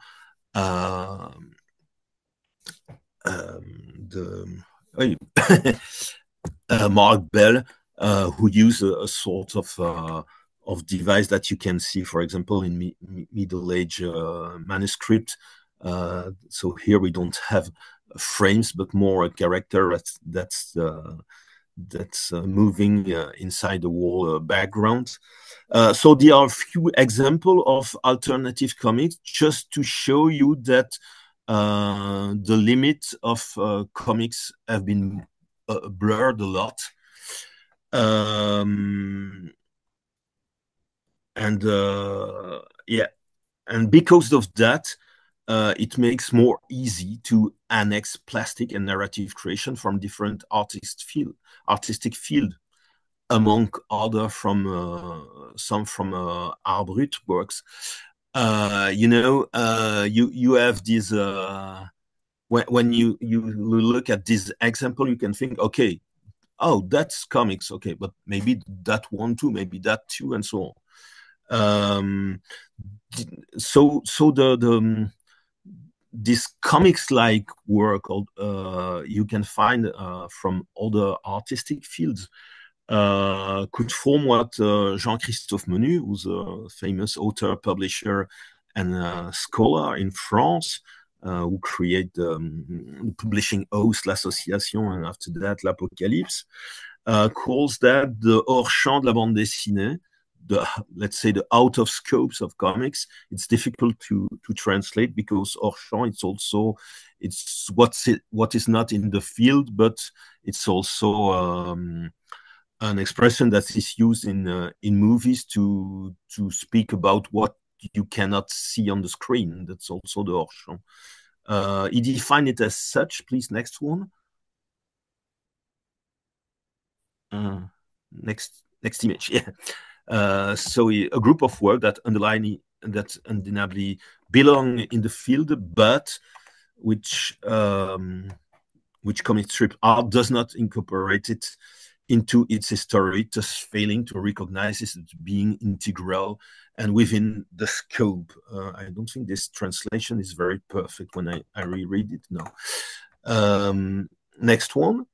the Mark Bell, who used a sort of device that you can see, for example, in Middle Age manuscript. So here we don't have frames, but more a character that's moving inside the wall background. So there are a few examples of alternative comics just to show you that the limits of comics have been blurred a lot. Yeah, and because of that, it makes more easy to annex plastic and narrative creation from different artistic field, among other from some from Art Brut works. You have these when you look at this example, you can think, okay, oh, that's comics, okay, but maybe that one too, maybe that too, and so on. Um, so this comics-like work you can find from other artistic fields could form what Jean-Christophe Menu, who's a famous author, publisher, and scholar in France, who created the publishing house, l'association, and after that, l'Apocalypse, calls that the hors-champ de la bande dessinée, let's say the out of scopes of comics. It's difficult to translate because hors-champ, it's what is not in the field, but it's also an expression that is used in movies to speak about what you cannot see on the screen. That's also the hors-champ. He defined it as such. Please, next one. Uh, next image. Yeah. So a group of work that undeniably belong in the field, but which comic strip art does not incorporate it into its history, thus failing to recognize it as being integral and within the scope. I don't think this translation is very perfect when I reread it now. Next one.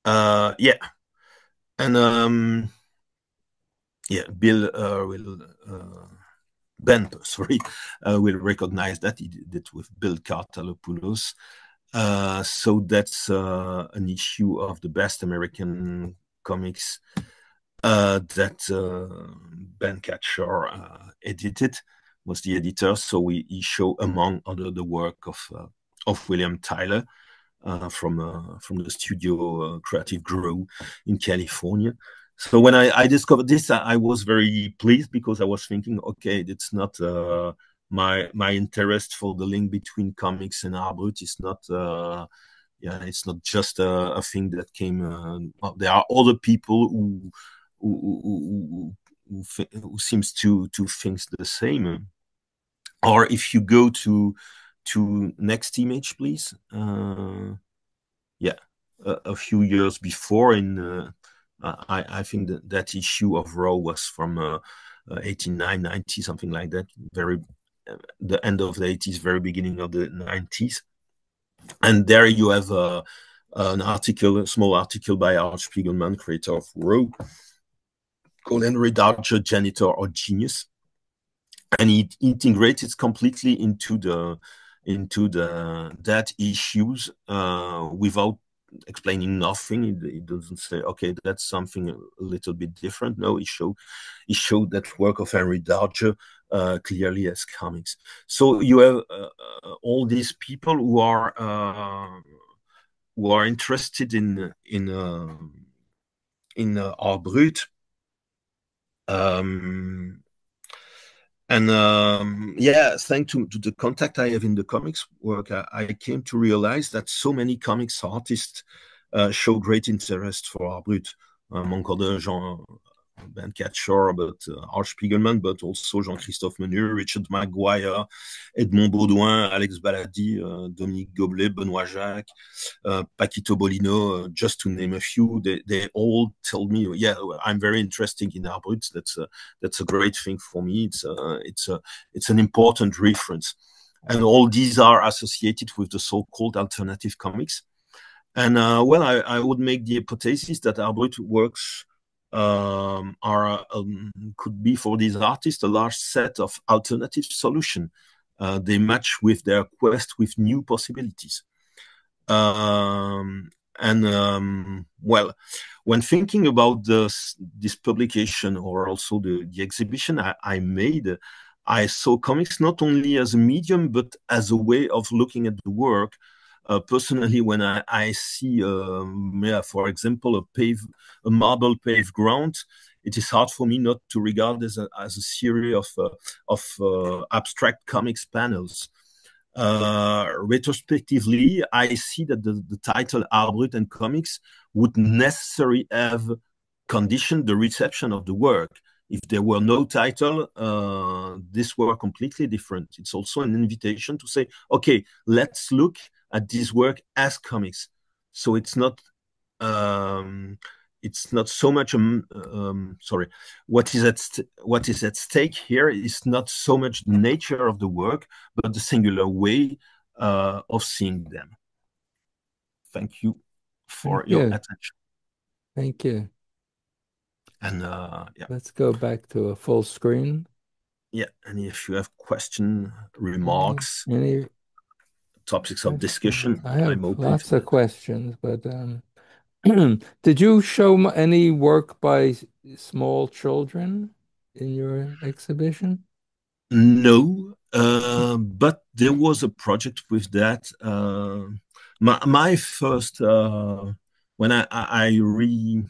Yeah. And yeah, Ben, sorry, will recognize that he did it with Bill Cartalopoulos. So that's an issue of the Best American Comics that Ben Catchor edited, was the editor. So he showed, among other, the work of William Tyler from the studio Creative Grow in California. So when I discovered this, I was very pleased because I was thinking, okay, it's not my interest for the link between comics and Art Brut is not yeah, it's not just a thing that came. There are other people who seems to think the same. Or if you go to next image, please. Yeah, a few years before, I think that issue of Raw was from 89, 90, something like that. The end of the 80s, very beginning of the 90s. And there you have a small article by Art Spiegelman, creator of Raw, called Henry Darger, Janitor or Genius. And it integrates completely into that issues without explaining nothing. It doesn't say, okay, that's something a little bit different. No, it showed that work of Henry Darger clearly as comics. So you have all these people who are interested in Art Brut. Yeah, thanks to the contact I have in the comics work, I came to realize that so many comics artists show great interest for Art Brut, among other Ben Catchor, but Art Spiegelman, but also Jean-Christophe Menu, Richard Maguire, Edmond Baudouin, Alex Baladi, Dominique Goblet, Benoît Jacques, Paquito Bolino, just to name a few. They all tell me, yeah, I'm very interested in Art Brut. That's a great thing for me. It's an important reference. And all these are associated with the so-called alternative comics. And well, I would make the hypothesis that Art Brut works could be for these artists a large set of alternative solutions. They match with their quest with new possibilities. Well, when thinking about this publication or also the exhibition I made, I saw comics not only as a medium but as a way of looking at the work. Personally, when I see, yeah, for example, a marble paved ground, it is hard for me not to regard as a series of abstract comics panels. Retrospectively, I see that the title Art Brut and Comics would necessarily have conditioned the reception of the work. If there were no title, this were completely different. It's also an invitation to say, okay, let's look at this work as comics. So it's not it's not so much sorry, what is at stake here is not so much the nature of the work, but the singular way of seeing them. Thank you Thank for your you. attention. Thank you. And yeah, Let's go back to a full screen. yeah. And if you have question, Any remarks, any topics of questions? discussion, I have I'm open to lots of that. questions, but did you show any work by small children in your exhibition? No, but there was a project with that. My first when I re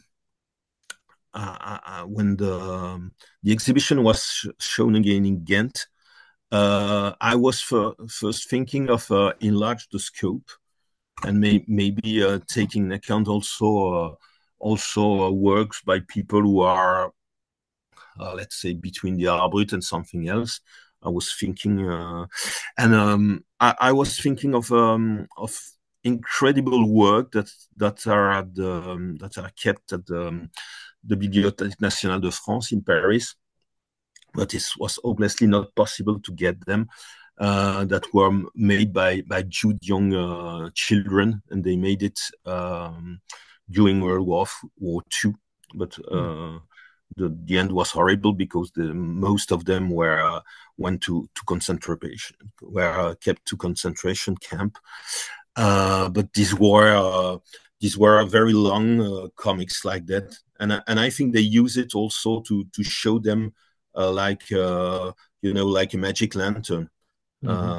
when the exhibition was shown again in Ghent, I was first thinking of enlarge the scope and maybe taking into account also works by people who are let's say between the Art Brut and something else. I was thinking, and I was thinking of incredible work that are kept at the Bibliothèque Nationale de France in Paris, but it was obviously not possible to get them. That were made by Jude young children, and they made it during World War II. But Hmm. the end was horrible because most of them were went to concentration, were kept to concentration camp. But these were very long comics like that, and I think they use it also to show them like like a magic lantern Hmm.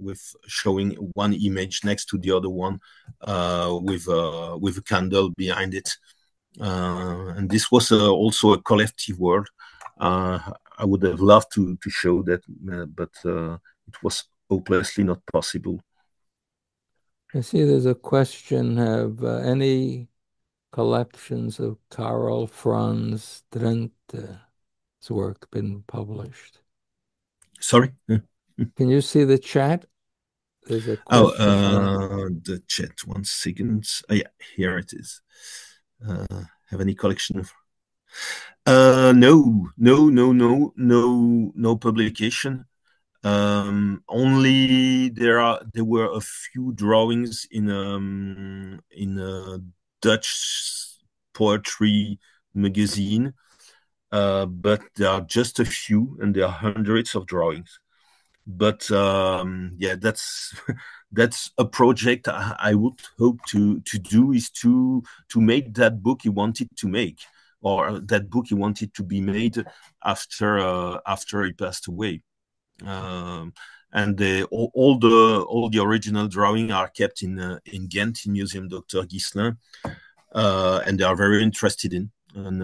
with showing one image next to the other one with a candle behind it. And this was also a collective work. I would have loved to show that, but it was hopelessly not possible. I see there's a question, have any collections of Karl Franz Drenthe's work been published? Sorry. Can you see the chat? There's a Oh, question there. the chat. 1 second. Oh, yeah, here it is. Have any collection of? No, no, no, no, no, no publication. Only there were a few drawings in a Dutch poetry magazine, but there are just a few, and there are hundreds of drawings. But yeah, that's that's a project I would hope to do, is to make that book he wanted to make, or that book he wanted to be made after he passed away. Um, and all the original drawing are kept in Ghent in Museum Dr. Ghislain, and they are very interested in. And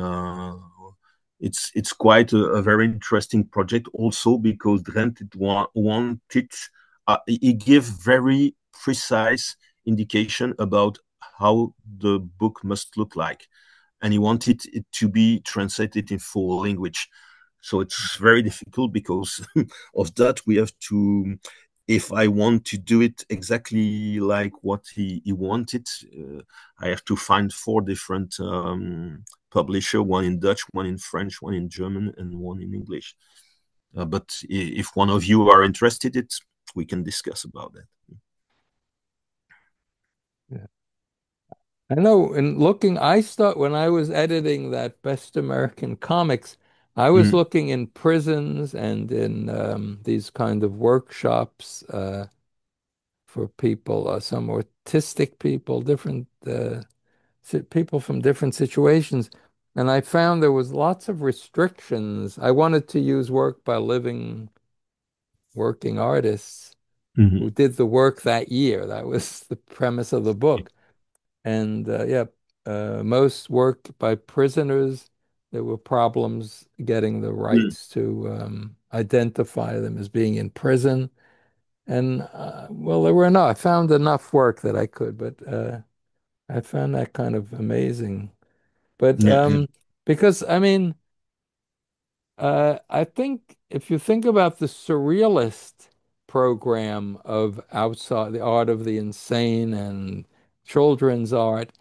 it's quite a very interesting project also because Drent wanted he gave very precise indication about how the book must look like, and he wanted it to be translated in full language. So it's very difficult because of that. We have to, if I want to do it exactly like what he wanted, I have to find 4 different publisher, one in Dutch, one in French, one in German, and one in English. But if one of you are interested, we can discuss about that. Yeah. I know in looking, I start when I was editing that Best American Comics, I was Mm. looking in prisons and in these kind of workshops for people, some autistic people, different people from different situations. And I found there was lots of restrictions. I wanted to use work by living, working artists Mm-hmm. who did the work that year. That was the premise of the book. And yeah, most work by prisoners, there were problems getting the Mm. rights to identify them as being in prison. And well, there were enough. I found enough work that I could, but I found that kind of amazing. But Yeah, yeah. because I mean, I think if you think about the surrealist program of outside the art of the insane and children's art,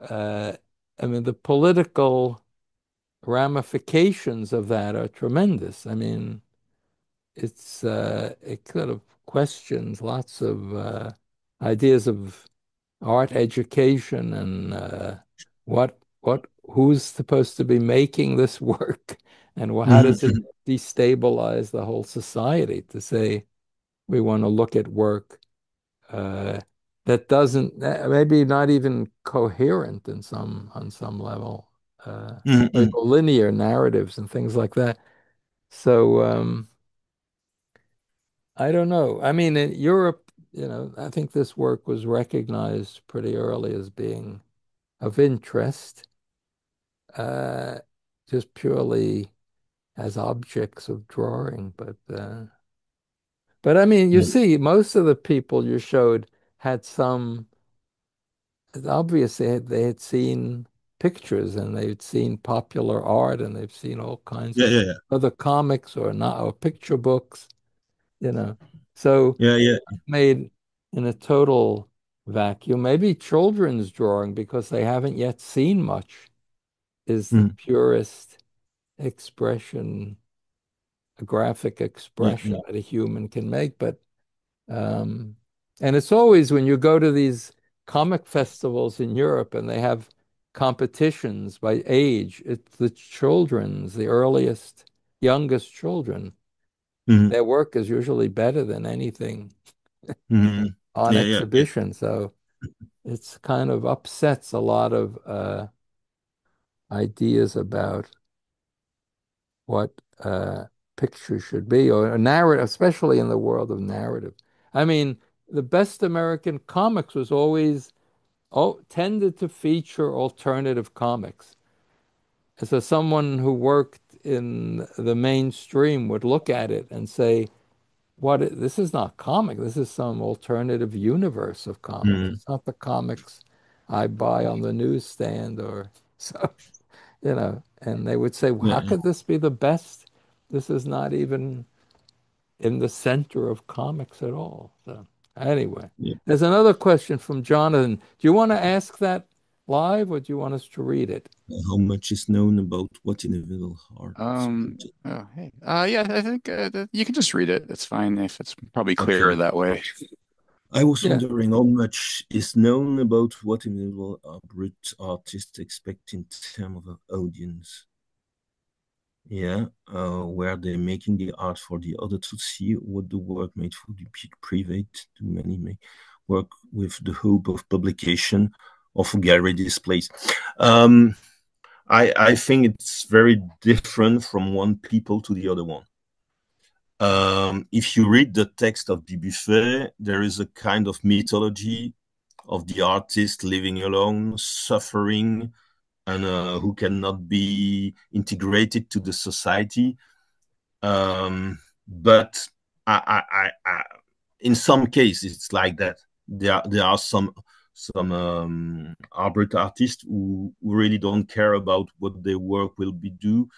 uh, I mean, the political ramifications of that are tremendous. I mean, it kind of questions lots of ideas of art education and who's supposed to be making this work and how does it Mhm. destabilize the whole society to say we want to look at work uh, that doesn't maybe not even coherent in some on some level, like Mhm. linear narratives and things like that. So I don't know. I mean, in Europe, I think this work was recognized pretty early as being of interest, uh, just purely as objects of drawing. But I mean, you Yeah, see, most of the people you showed had some, obviously, they had seen pictures and they'd seen popular art and they've seen all kinds yeah, of yeah, other comics or not or picture books, you know. So yeah, yeah. made in a total vacuum. Maybe children's drawing, because they haven't yet seen much, is the Mhm. purest expression, a graphic Yeah, yeah. expression that a human can make. But um, and it's always when you go to these comic festivals in Europe and they have competitions by age, it's the children's, the earliest, youngest children. Mhm. Their work is usually better than anything Mhm. on Yeah, yeah, yeah. exhibition. So it's kind of upsets a lot of ideas about what pictures should be or a narrative, especially in the world of narrative. I mean, the best American comics was always tended to feature alternative comics. So someone who worked in the mainstream would look at it and say, this is not comic. This is some alternative universe of comics. Mhm. It's not the comics I buy on the newsstand or so, and they would say, well, Yeah, how yeah, could this be the best? This is not even in the center of comics at all. So anyway, yeah. there's another question from Jonathan. Do you want to ask that live or do you want us to read it? How much is known about what individual art? Oh, hey. Yeah, I think that you can just read it. It's fine if it's probably clearer Okay. that way. I was Yeah. wondering how much is known about what individual Art Brut artists expect in terms of an audience. Yeah, where they're making the art for the other to see what the work made for the private. Do many make work with the hope of publication of gallery displays. Um, I think it's very different from one people to the other one. If you read the text of Dubuffet, there is a kind of mythology of the artist living alone, suffering, and who cannot be integrated to the society. But in some cases, it's like that. There are some art artists who really don't care about what their work will be do,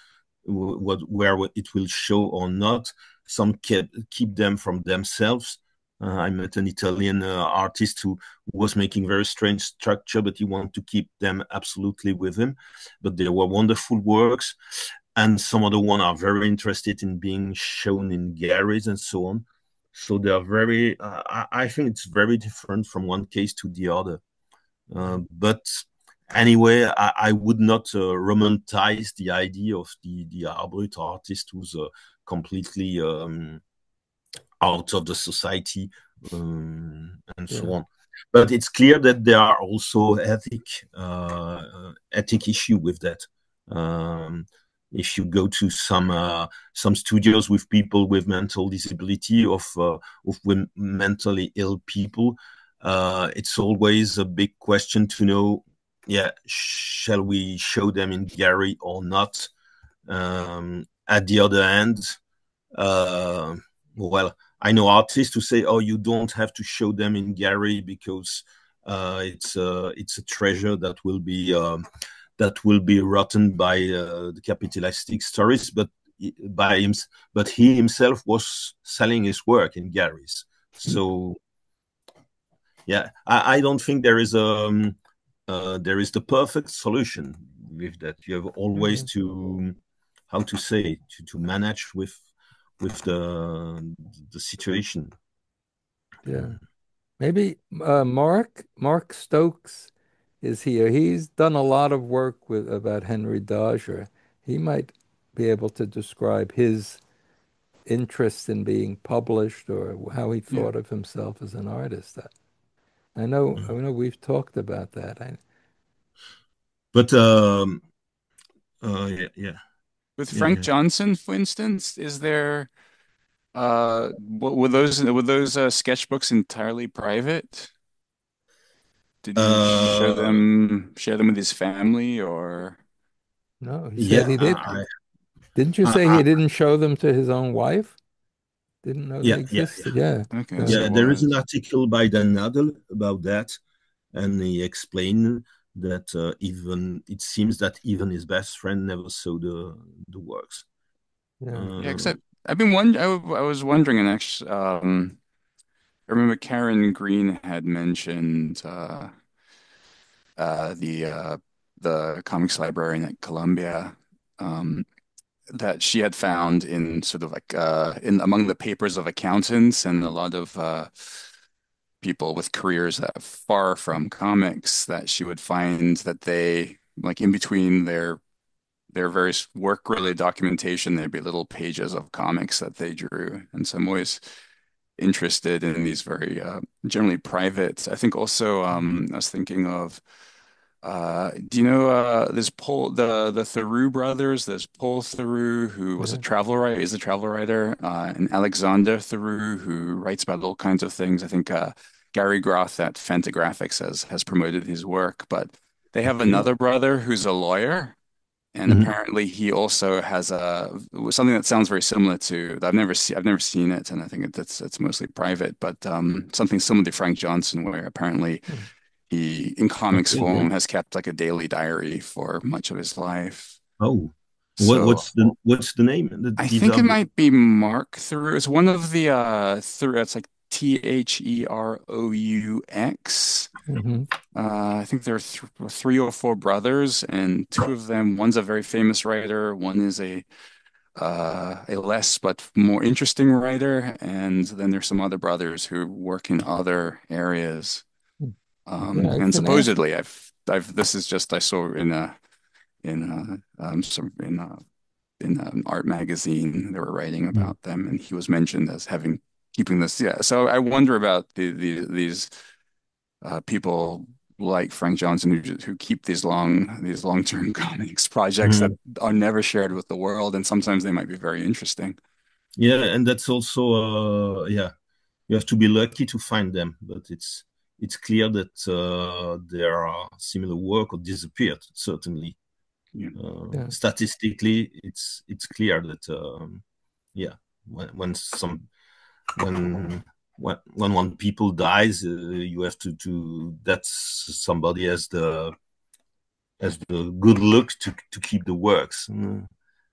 where it will show or not. Some keep them from themselves. I met an Italian artist who was making very strange structure, but he wanted to keep them absolutely with him. But they were wonderful works, and some other one are very interested in being shown in galleries and so on. So they are very. I think it's very different from one case to the other. But anyway, I would not romanticize the idea of the Art Brut artist who's completely out of the society and so Yeah. on. But it's clear that there are also ethic issue with that. Um, if you go to some studios with people with mental disability of mentally ill people, it's always a big question to know, yeah, shall we show them in gallery or not? At the other end, uh, well, I know artists who say, "Oh, you don't have to show them in gallery because it's a treasure that will be rotten by the capitalistic stories." By him, but he himself was selling his work in galleries. So yeah, I don't think there is there is the perfect solution with that. You have always to, how to say, to manage with the situation. Yeah. Maybe Mark Stokes is here. He's done a lot of work with about Henry Dodger. He might be able to describe his interest in being published or how he Yeah. thought of himself as an artist. I know we've talked about that. But yeah, yeah, With yeah, Frank yeah. Johnson, for instance, is there were those sketchbooks entirely private? Did he Uh, share them with his family or No, he said yeah, he did. Didn't you say I, he didn't show them to his own wife? Didn't know they yeah, yeah, existed. Yeah. okay, Yeah. so yeah. it There is an was. article by Dan Nadel about that, and he explained that even it seems that even his best friend never saw the works. Yeah. Yeah, Uh, except I was wondering and actually I remember Karen Green had mentioned uh the uh the comics librarian at Columbia um that she had found in sort of like in among the papers of accountants and a lot of people with careers that are far from comics that she would find that they like in between their various work related documentation there'd be little pages of comics that they drew, and so I'm always interested in these very generally private. I think also I was thinking of do you know there's Paul the Theroux brothers? There's Paul Theroux who was a Yeah. travel writer, is a travel writer, and Alexander Theroux who writes about all kinds of things. I think Gary Groth at Fantagraphics has promoted his work, but they have okay. another brother who's a lawyer, and Mhm. apparently he also has a something that sounds very similar to I've never seen it, and I think it's mostly private, but something similar to Frank Johnson, where apparently Hmm. he, in comics Okay. Yeah. form, has kept like a daily diary for much of his life. Oh, So what's the name? I These think are it the. might be Mark Through. It's one of the through. It's like Theroux. I think there are th three or four brothers, and two of them. One's a very famous writer. One is a less but more interesting writer, and then there's some other brothers who work in other areas. Yeah, I And can ask. supposedly, I've this is just I saw in an art magazine they were writing Mm. about them, and he was mentioned as having keeping this. Yeah, so I wonder about these people like Frank Johnson who keep these long-term comics projects that Mhm. are never shared with the world, and sometimes they might be very interesting. Yeah, and that's also yeah. You have to be lucky to find them, but it's clear that there are similar work or disappeared. Certainly, Yeah. Yeah. statistically, it's clear that yeah, when some when one people dies, you have to that's somebody has the good luck to keep the works.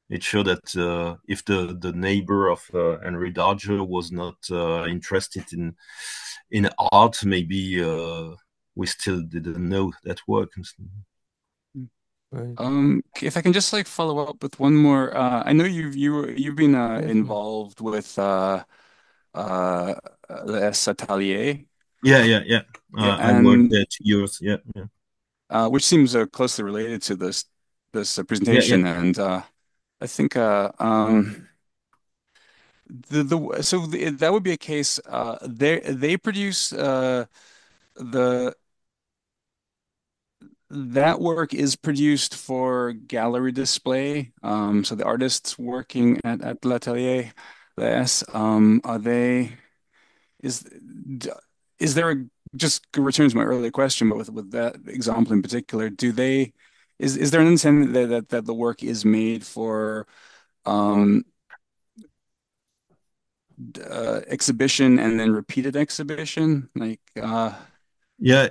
It showed that if the neighbor of Henry Dodger was not interested in art, maybe we still didn't know that work. Right. If I can just like follow up with one more, I know you've been Yes, ma'am. involved with uh, the Atelier, Yeah, yeah, yeah. yeah, I worked and there 2 years. Yeah, yeah, which seems closely related to this yeah, yeah, presentation, and I think that would be a case. They produce the that work is produced for gallery display. So the artists working at L'Atelier, Les, are they is d- is there a just returns to my earlier question, but with that example in particular, do they is there an incentive that the work is made for um exhibition and then repeated exhibition? Like yeah.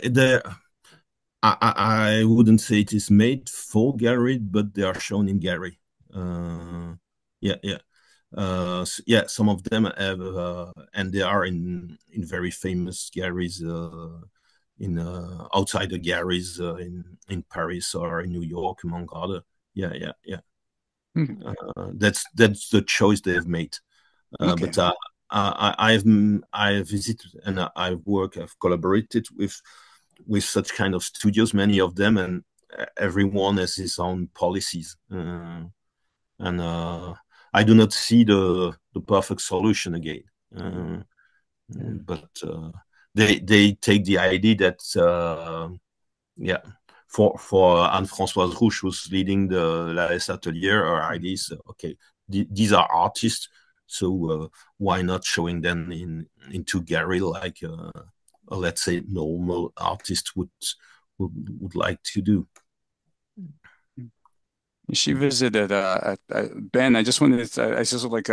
I wouldn't say it is made for gallery, but they are shown in gallery. Yeah, yeah. Yeah, some of them have, and they are in very famous galleries. outside the galleries in Paris or in New York, among other. Yeah, yeah, yeah. Hmm. That's the choice they have made. Okay. But I've visited and I've collaborated with such kind of studios, many of them, and everyone has his own policies. And I do not see the perfect solution again. Yeah. But they take the idea that yeah, for Anne-Françoise Rouche, who's leading the Laes Atelier, her idea is okay. These are artists, so why not showing them into gallery like let's say normal artist would like to do. She visited Ben. I just wanted to, I just like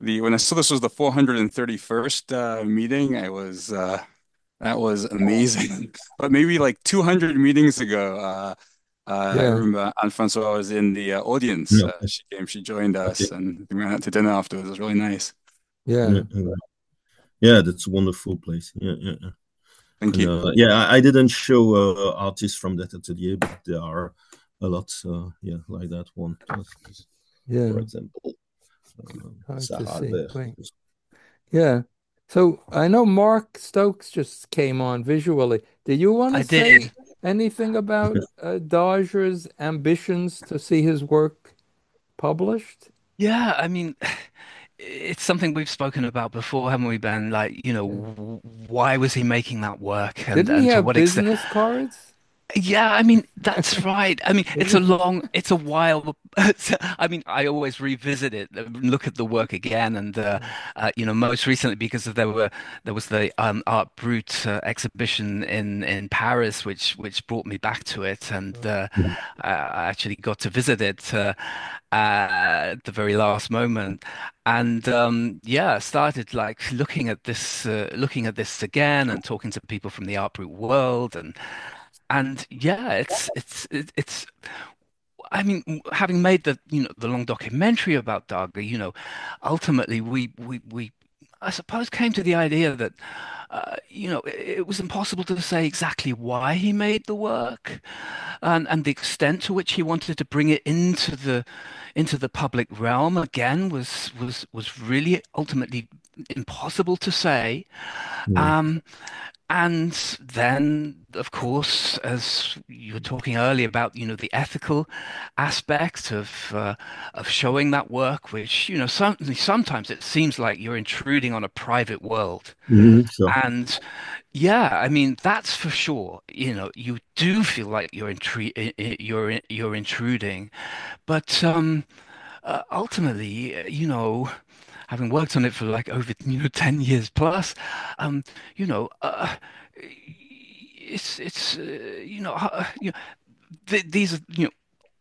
the when I saw this was the 431st meeting, I was that was amazing. But maybe like 200 meetings ago, I Yeah. remember Anne-Francois was in the audience. Yeah. She came, she joined Okay. us, and we went out to dinner afterwards. It was really nice. Yeah. Yeah, that's a wonderful place. Yeah, yeah, yeah. Thank And you. yeah, I didn't show artists from that atelier, but there are a lot, yeah, like that one, for Yeah. example, Hard to Sarah see. Albert. Wait. Yeah. So I know Mark Stokes just came on visually. Do you want to I say did. anything about Dodger's ambitions to see his work published? Yeah, I mean, it's something we've spoken about before, haven't we, Ben? Like, Yeah. why was he making that work Didn't he and to have what extent? business cards? Yeah, I mean, that's right. I mean, Didn't he? it's a while. I mean, I always revisit it, look at the work again, and most recently because there was the Art Brut exhibition in Paris, which brought me back to it, and Oh, I actually got to visit it at the very last moment, and yeah, started like looking at this again, and talking to people from the Art Brut world, and yeah, it's I mean, having made the long documentary about Darga, ultimately we I suppose came to the idea that it was impossible to say exactly why he made the work, and the extent to which he wanted to bring it into the public realm again was really ultimately impossible to say. Mm. Um, and then, of course, as you were talking earlier about, the ethical aspect of showing that work, which, sometimes it seems like you're intruding on a private world. So, And yeah, I mean, that's for sure. You do feel like you're intruding, but ultimately, having worked on it for like over 10 years plus, you know, it's these are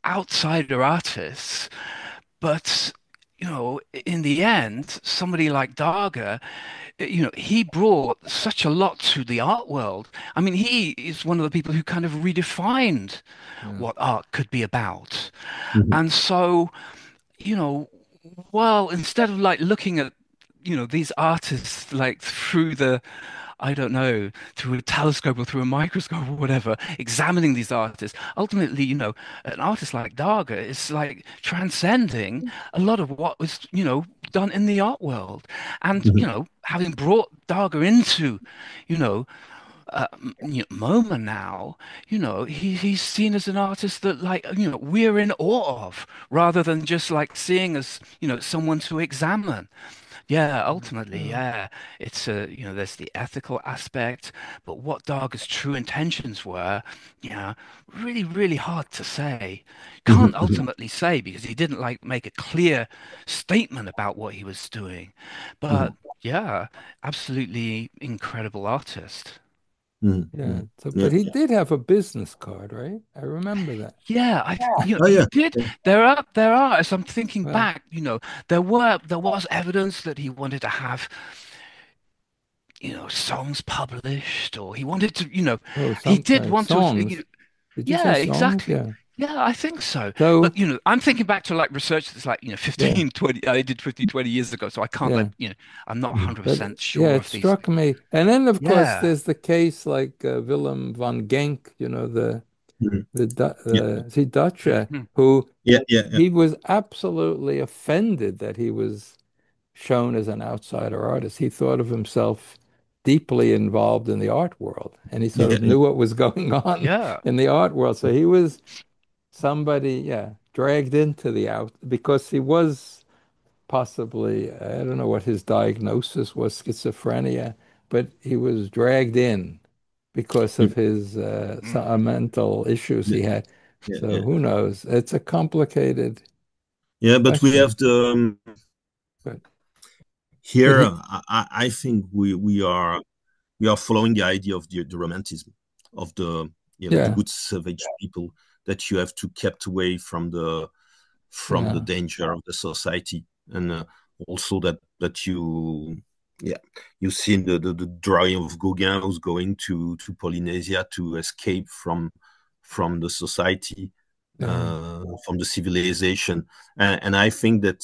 outsider artists, but in the end, somebody like Darga, he brought such a lot to the art world. I mean, he is one of the people who kind of redefined yeah. what art could be about. mhm. And so, you know, well, instead of like looking at, these artists like through I don't know, through a telescope or through a microscope or whatever, examining these artists, ultimately, an artist like Darga is like transcending a lot of what was, done in the art world. And, Mhm. having brought Darga into, you know, MoMA now, he's seen as an artist that like, we're in awe of, rather than just like seeing as, someone to examine. Yeah, ultimately, Yeah. yeah, it's there's the ethical aspect, but what Darga's true intentions were, really, really hard to say. Mhm. Can't Mhm. ultimately say because he didn't like make a clear statement about what he was doing. Mhm. But yeah, absolutely incredible artist. Mhm. Yeah. Mhm. So, Yeah, but he yeah. did have a business card, right? I remember that. Yeah, Oh, he yeah. did. Yeah. There are, as I'm thinking Well, back, there was evidence that he wanted to have, songs published, or he wanted to, oh, he some did want to, songs. Did you say yeah, songs? exactly. Yeah. Yeah, I think so. But, So, I'm thinking back to like research that's like, yeah, 15, 20, I did 15, 20 years ago. So I can't yeah. like, I'm not Mm. But 100% yeah, sure it of these struck things. me. And then, of course, Yeah. there's the case like Willem van Genk, Mm. Yeah, the Dutch, Mhm. who yeah, yeah, yeah, he was absolutely offended that he was shown as an outsider artist. He thought of himself deeply involved in the art world, and he sort yeah, of yeah. knew what was going on Yeah. in the art world. So he was somebody, yeah, dragged into the out because he was possibly, I don't know what his diagnosis was, schizophrenia, but he was dragged in because Yeah, of his Mm. mental issues yeah, he had. yeah, So yeah. who knows? It's a complicated Yeah, but we have question. the But did here. he? I think we are following the idea of the romanticism of the Yeah, good savage people that you have to kept away from the yeah, danger of the society, and also that yeah you see in the drawing of Gauguin who's going to Polynesia to escape from the society, yeah, from the civilization, and I think that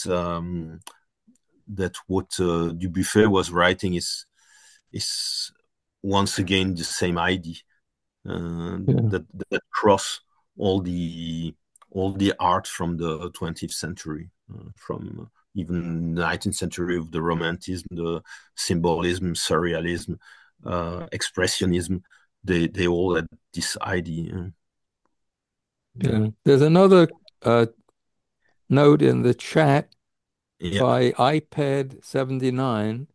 what Dubuffet was writing is once again the same idea, yeah, that cross all the all the art from the 20th century, from even the 19th century, of the romanticism, the symbolism, surrealism, expressionism. They all had this idea. yeah. There's another note in the chat Yeah. by iPad 79.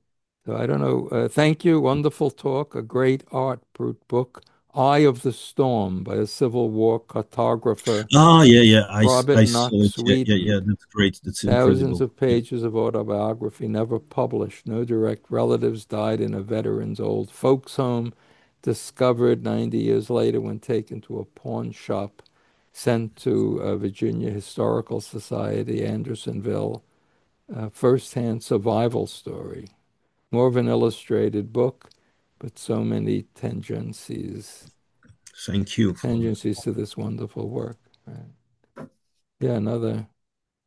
So I don't know. Thank you. Wonderful talk. A great Art Brut book. Eye of the Storm by a Civil War cartographer, Ah, yeah, yeah. Robert I saw Knox, it. Yeah, yeah, Sweden. yeah. That's great. That's Thousands incredible. of Yeah. pages of autobiography never published. No direct relatives, died in a veteran's old folks home. Discovered 90 years later when taken to a pawn shop. Sent to Virginia Historical Society, Andersonville. First-hand survival story. More of an illustrated book, but so many Thank you for that. tangencies to this wonderful work. Right. Yeah, another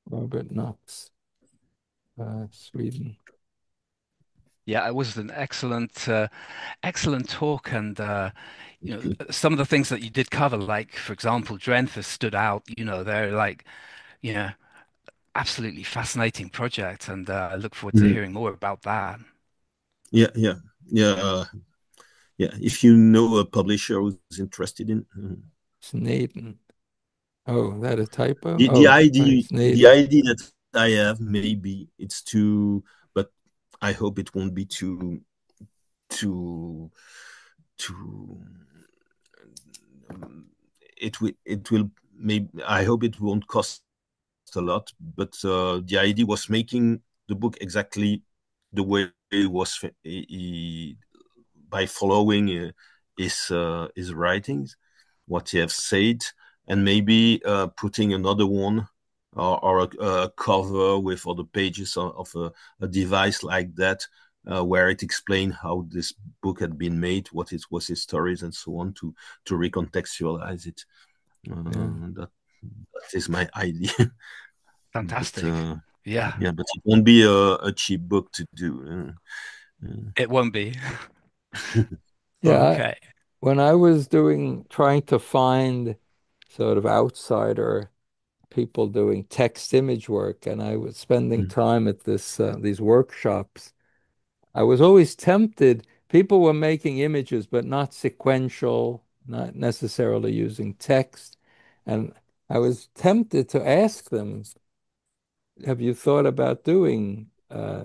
Robert Knox, Sweden. Yeah, it was an excellent talk, and some of the things that you did cover, like for example, Drenthe stood out. They're like, you know, absolutely fascinating project, and I look forward to Mm. hearing more about that. Yeah, yeah, yeah. Yeah, if you know a publisher who's interested in Snaden. Oh, that a typo? the Oh, right, idea, the Snaden. idea that I have, maybe it's too, but I hope it won't be too too. It will maybe. I hope it won't cost a lot, but the idea was making the book exactly the way it was, by following his writings, what he have said, and maybe putting another one, or a cover with other pages of a device like that, where it explained how this book had been made, what it was, his stories, and so on, to recontextualize it. Yeah, That is my idea. But Fantastic. Yeah, yeah, but it won't be a cheap book to do. it won't be. yeah. Okay. When I was trying to find sort of outsider people doing text image work, and I was spending time at these workshops. I was always tempted. People were making images, but not sequential, not necessarily using text. And I was tempted to ask them, have you thought about doing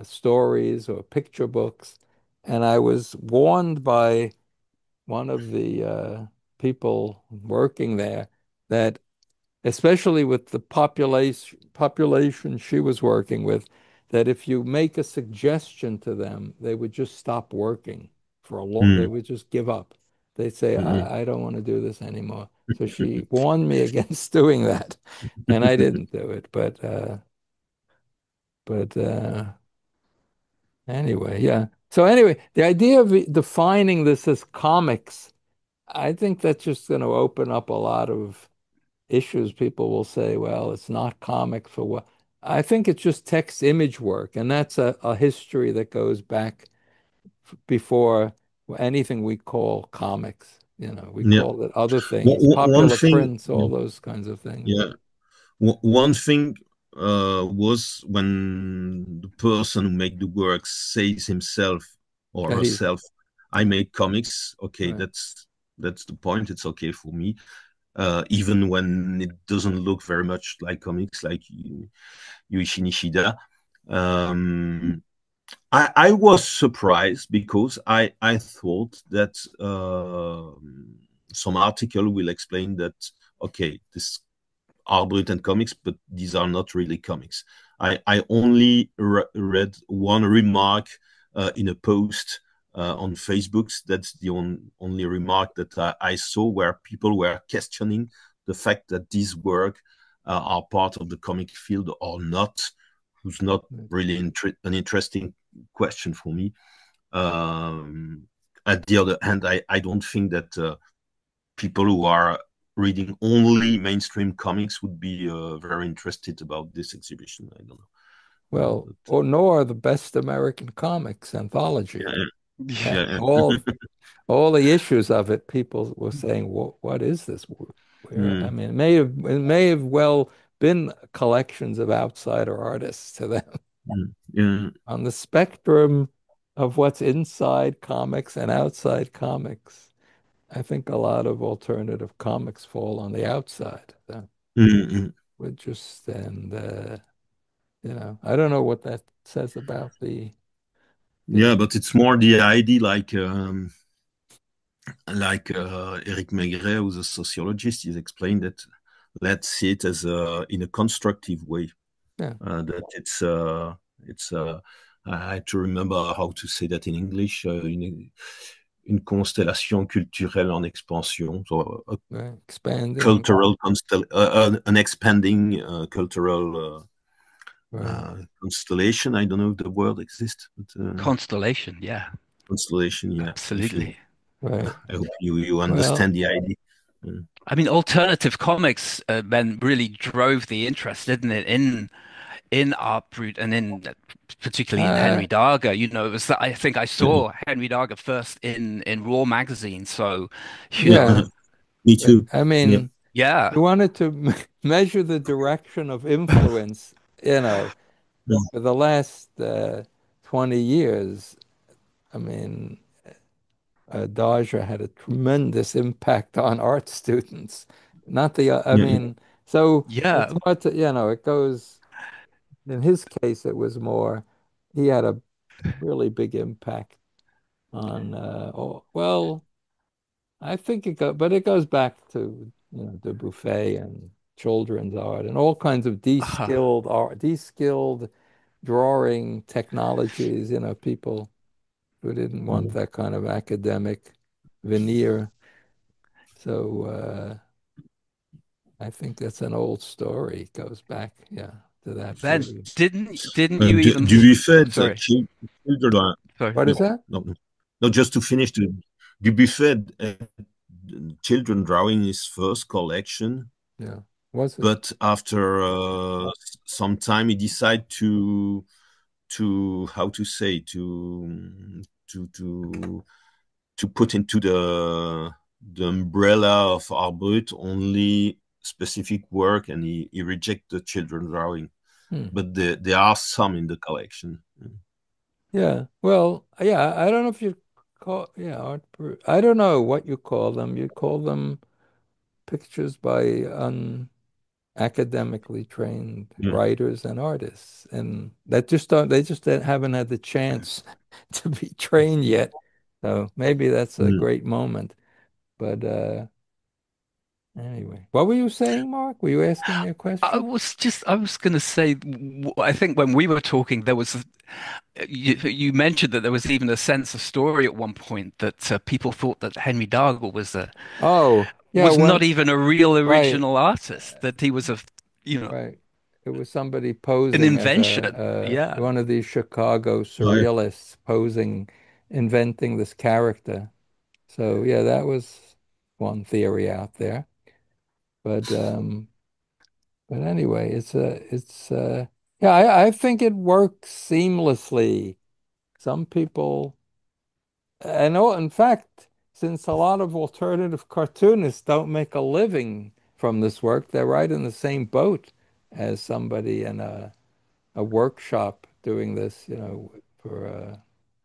stories or picture books? And I was warned by one of the people working there that especially with the population she was working with, that if you make a suggestion to them, they would just stop working for a long, they Mm, would just give up. They'd say, mm, I don't want to do this anymore. So she warned me against doing that, and I didn't do it. But anyway, yeah. So anyway, the idea of defining this as comics, I think that's just going to open up a lot of issues, people will say, well, it's not comic for what. I think it's just text image work, and that's a history that goes back before anything we call comics. We Yeah. call it other things, One popular thing, prints, all those kinds of things. yeah. One thing was when the person who make the work says himself or That he's herself, "I made comics." Okay, right. that's the point. It's okay for me, even when it doesn't look very much like comics, like Yuichi Nishida. Um, I was surprised because I thought that some article will explain that okay, this Art Brut and comics, but these are not really comics. I only read one remark in a post on Facebook. That's the only remark that I saw where people were questioning the fact that these work are part of the comic field or not. Who's not really an interesting question for me. At the other hand, I don't think that people who are reading only mainstream comics would be very interested about this exhibition. I don't know. Well, But, or nor the best American comics anthology. yeah, And yeah, all the issues of it, people were saying, what is this? Where, I mm, mean, it may have well been collections of outsider artists to them. yeah, On the spectrum of what's inside comics and outside comics, I think a lot of alternative comics fall on the outside. mm. With just I don't know what that says about Yeah, the but it's more the idea, like Eric Maigret, who's a sociologist, he's explained that let's see it as in a constructive way. yeah, That it's I had to remember how to say that in English. Une constellation culturelle en expansion, so a right, expanding, cultural an expanding cultural right, constellation. I don't know if the word exists, but Constellation, yeah, constellation. Yeah, if you, absolutely. right. I hope you Well, understand the idea. Mm. I mean, alternative comics then really drove the interest, didn't it, in Art Brut and in particularly in uh, Henry Darger. It was that I think I Yeah, saw Henry Darger first in Raw magazine. So, you yeah. know, me But too. I Yeah, mean, yeah. you wanted to measure the direction of influence, yeah, for the last 20 years. I mean, Dodger had a tremendous impact on art students. Not the, I yeah, mean, so it's Yeah. hard to, it goes, in his case, it was more, he had a really big impact on, well, I think but it goes back to, Dubuffet and children's art and all kinds of Uh, de-skilled art, de-skilled drawing technologies, people who didn't want mm. that kind of academic veneer. So I think that's an old story. It goes back, yeah, to that Ben, period. didn't you even Dubuffet, sorry, children, sorry. What is no, that? no, no, no. Just to finish, Dubuffet children drawing his first collection, Yeah. Was it? but after some time, he decided to how to say to to to put into the umbrella of Art Brut only specific work, and he rejected the children drawing. Hmm. But there are some in the collection. Yeah. Well, yeah, I don't know if you yeah, I don't know what you call them. You call them pictures by academically trained Yeah. writers and artists. And that just don't, they just haven't had the chance to be trained yet. So maybe that's a Mm. great moment. But anyway, what were you saying, Mark? Were you asking me a question? I was going to say, I think when we were talking, you mentioned that there was even a sense of story at one point that people thought that Henry Dargle Oh, yeah, was not even a real right, original artist, that he was you know, right. It was somebody an posing as invention. Yeah. one of these Chicago Ouais. surrealists posing, inventing this character. So yeah, that was one theory out there. But anyway, yeah, I think it works seamlessly. Some people, I know, in fact, since a lot of alternative cartoonists don't make a living from this work, they're right in the same boat as somebody in a workshop doing this, for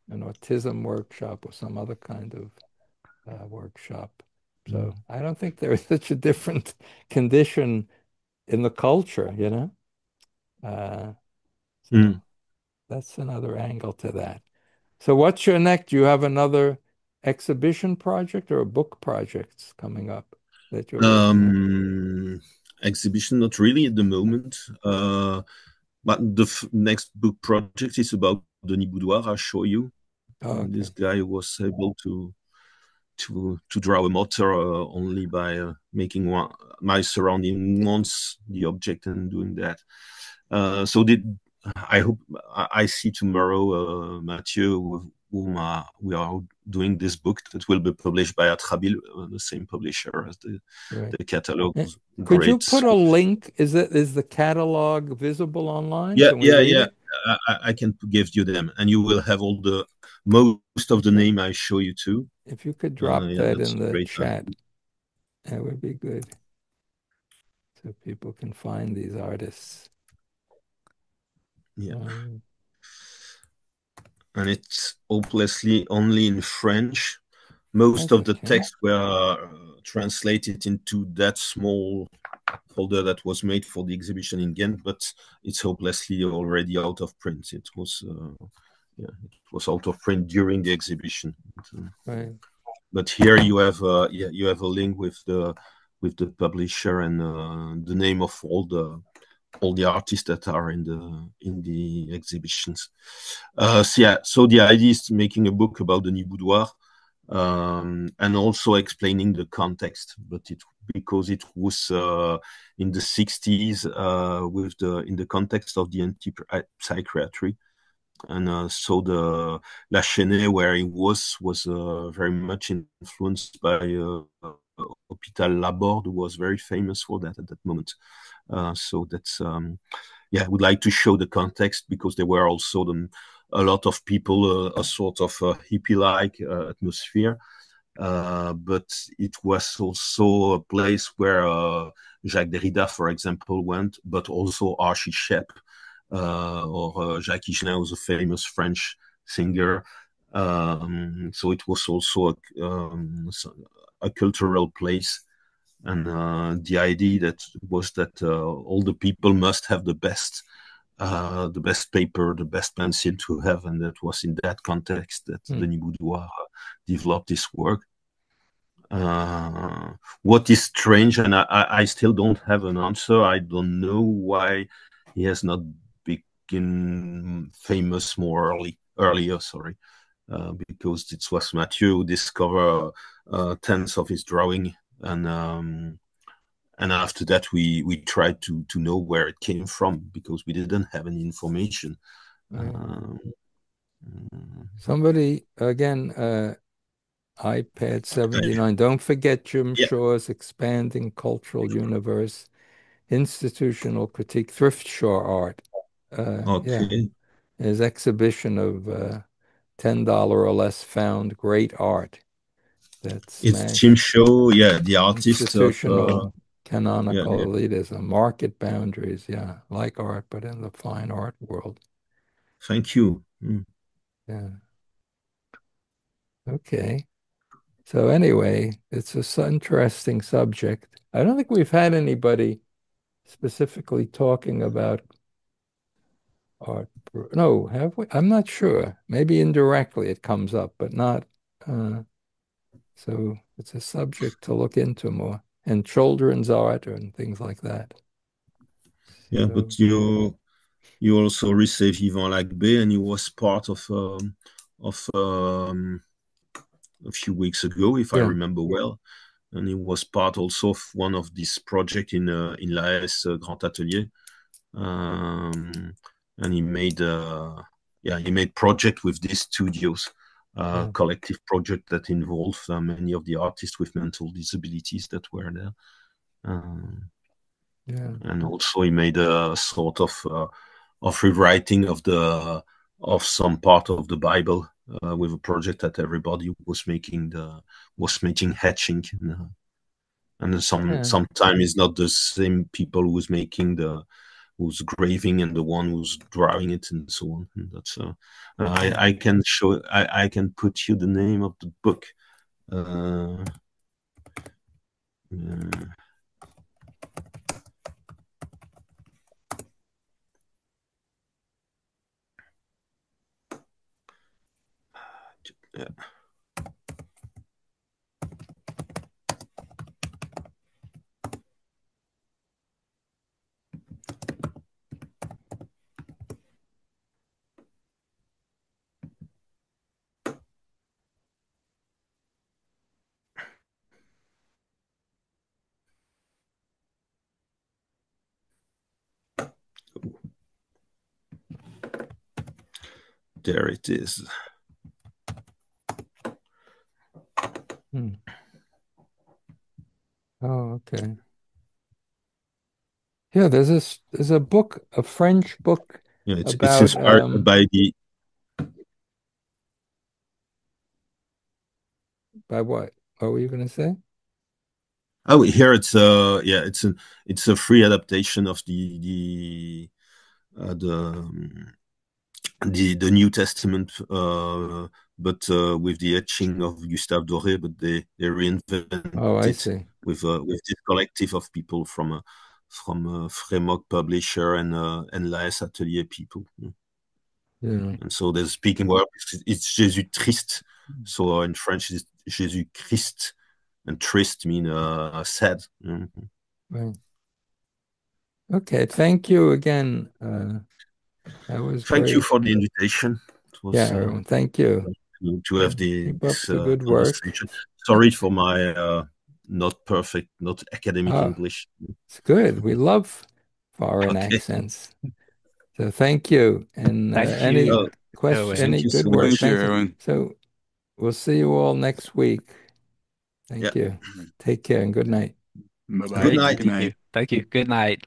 an autism workshop or some other kind of workshop. So I don't think there is such a different condition in the culture. Uh, so Mm. that's another angle to that. So what's your next? Do you have another exhibition project or a book projects coming up that you're working on? Exhibition, not really at the moment. But the next book project is about Denis Boudoir. I'll show you. Oh, This okay. guy was able to draw a motor only by making my surrounding once the object and doing that. So did I hope I see tomorrow Mathieu, with whom we are doing this book that will be published by Art Brut, the same publisher as Right. the catalog. Eh, Could you Great. put a link? Is the catalog visible online? Yeah, Can we yeah, read yeah. it? I can give you them, and you will have all the most of the Yeah. name I show you too. If you could drop Yeah, that that's in a the great. chat, that would be good. So people can find these artists. Yeah, Um, and it's hopelessly only in French. Most that's of the okay. texts were translated into that small folder that was made for the exhibition in Ghent, but it's hopelessly already out of print. It was out of print during the exhibition. Right. But here you have you have a link with the publisher and the name of all the artists that are in the exhibitions. So the idea is making a book about Denis Boudoir, and also explaining the context. But because it was in the 60s, in the context of the anti-psychiatry, and so the La Chesnée, where he was very much influenced by Hôpital Laborde, who was very famous for that at that moment. So that's I would like to show the context, because there were also a lot of people, a sort of hippie-like atmosphere. But it was also a place where Jacques Derrida, for example, went, but also Archie Shepp, or Jacques Higelin was a famous French singer. So it was also a cultural place. And the idea that was that all the people must have the best paper, the best pencil to have, and that was in that context that Hmm. Denis Boudoir developed this work. What is strange, and I still don't have an answer. I don't know why he has not become famous earlier. Sorry, because it was Mathieu who discovered tens of his drawing, and after that we tried to know where it came from, because we didn't have any information. Right. Um, Somebody again, iPad uh, 79. Don't forget Jim yeah. Shaw's Expanding Cultural Universe, Institutional Critique, Thrift Store Art. Yeah, Okay. his exhibition of $10 or less found great art that It's Jim smashed Shaw, yeah, the artist of institutional yeah, canonical yeah. elitism, market boundaries. Yeah, like art, but in the fine art world. Thank you. Mm. Yeah. Okay. So anyway, it's a interesting subject. I don't think we've had anybody specifically talking about art. No, have we? I'm not sure. Maybe indirectly it comes up, but not. Uh, so it's a subject to look into more. And children's art and things like that. Yeah, So but you also received Yvan Lacbé, and he was part of a few weeks ago, if I yeah, remember well, and he was part also of one of these projects in l'AS Grand Atelier, um, and he made project with these studios. yeah. Collective project that involved many of the artists with mental disabilities that were there. Yeah. And also he made a sort of rewriting of some part of the Bible with a project that everybody was making hatching, and sometimes it's not the same people who's graving and the one who's drawing it and so on. And that's I can show I can put you the name of the book. Yeah. There it is. Oh, okay. Yeah, there's a book, a French book Yeah, it's about inspired by what? What were you going to say? Oh, here it's a free adaptation of the New Testament, but with the etching of Gustave Doré, but they reinvent Oh, I it see. with this collective of people from Frémok publisher and Laes Atelier people. Yeah. And so the speaking word it's Jésus triste. So in French it's Jésus Christ, and triste mean sad. Right. Okay. Thank you again. That was Thank you great. for the invitation. It Yeah, was everyone. Thank you. to have Keep up this the good work. conversation. Sorry for my not perfect, not academic Ah, English. it's good. We love foreign Okay. accents. So thank you. And Thank you, any Thank you good so work. Thank much. you, Thank you. Erwin. So we'll see you all next week. Yeah. Thank you. Take care and good night. Bye Good bye. Great. night. Good night. Thank you. Good night.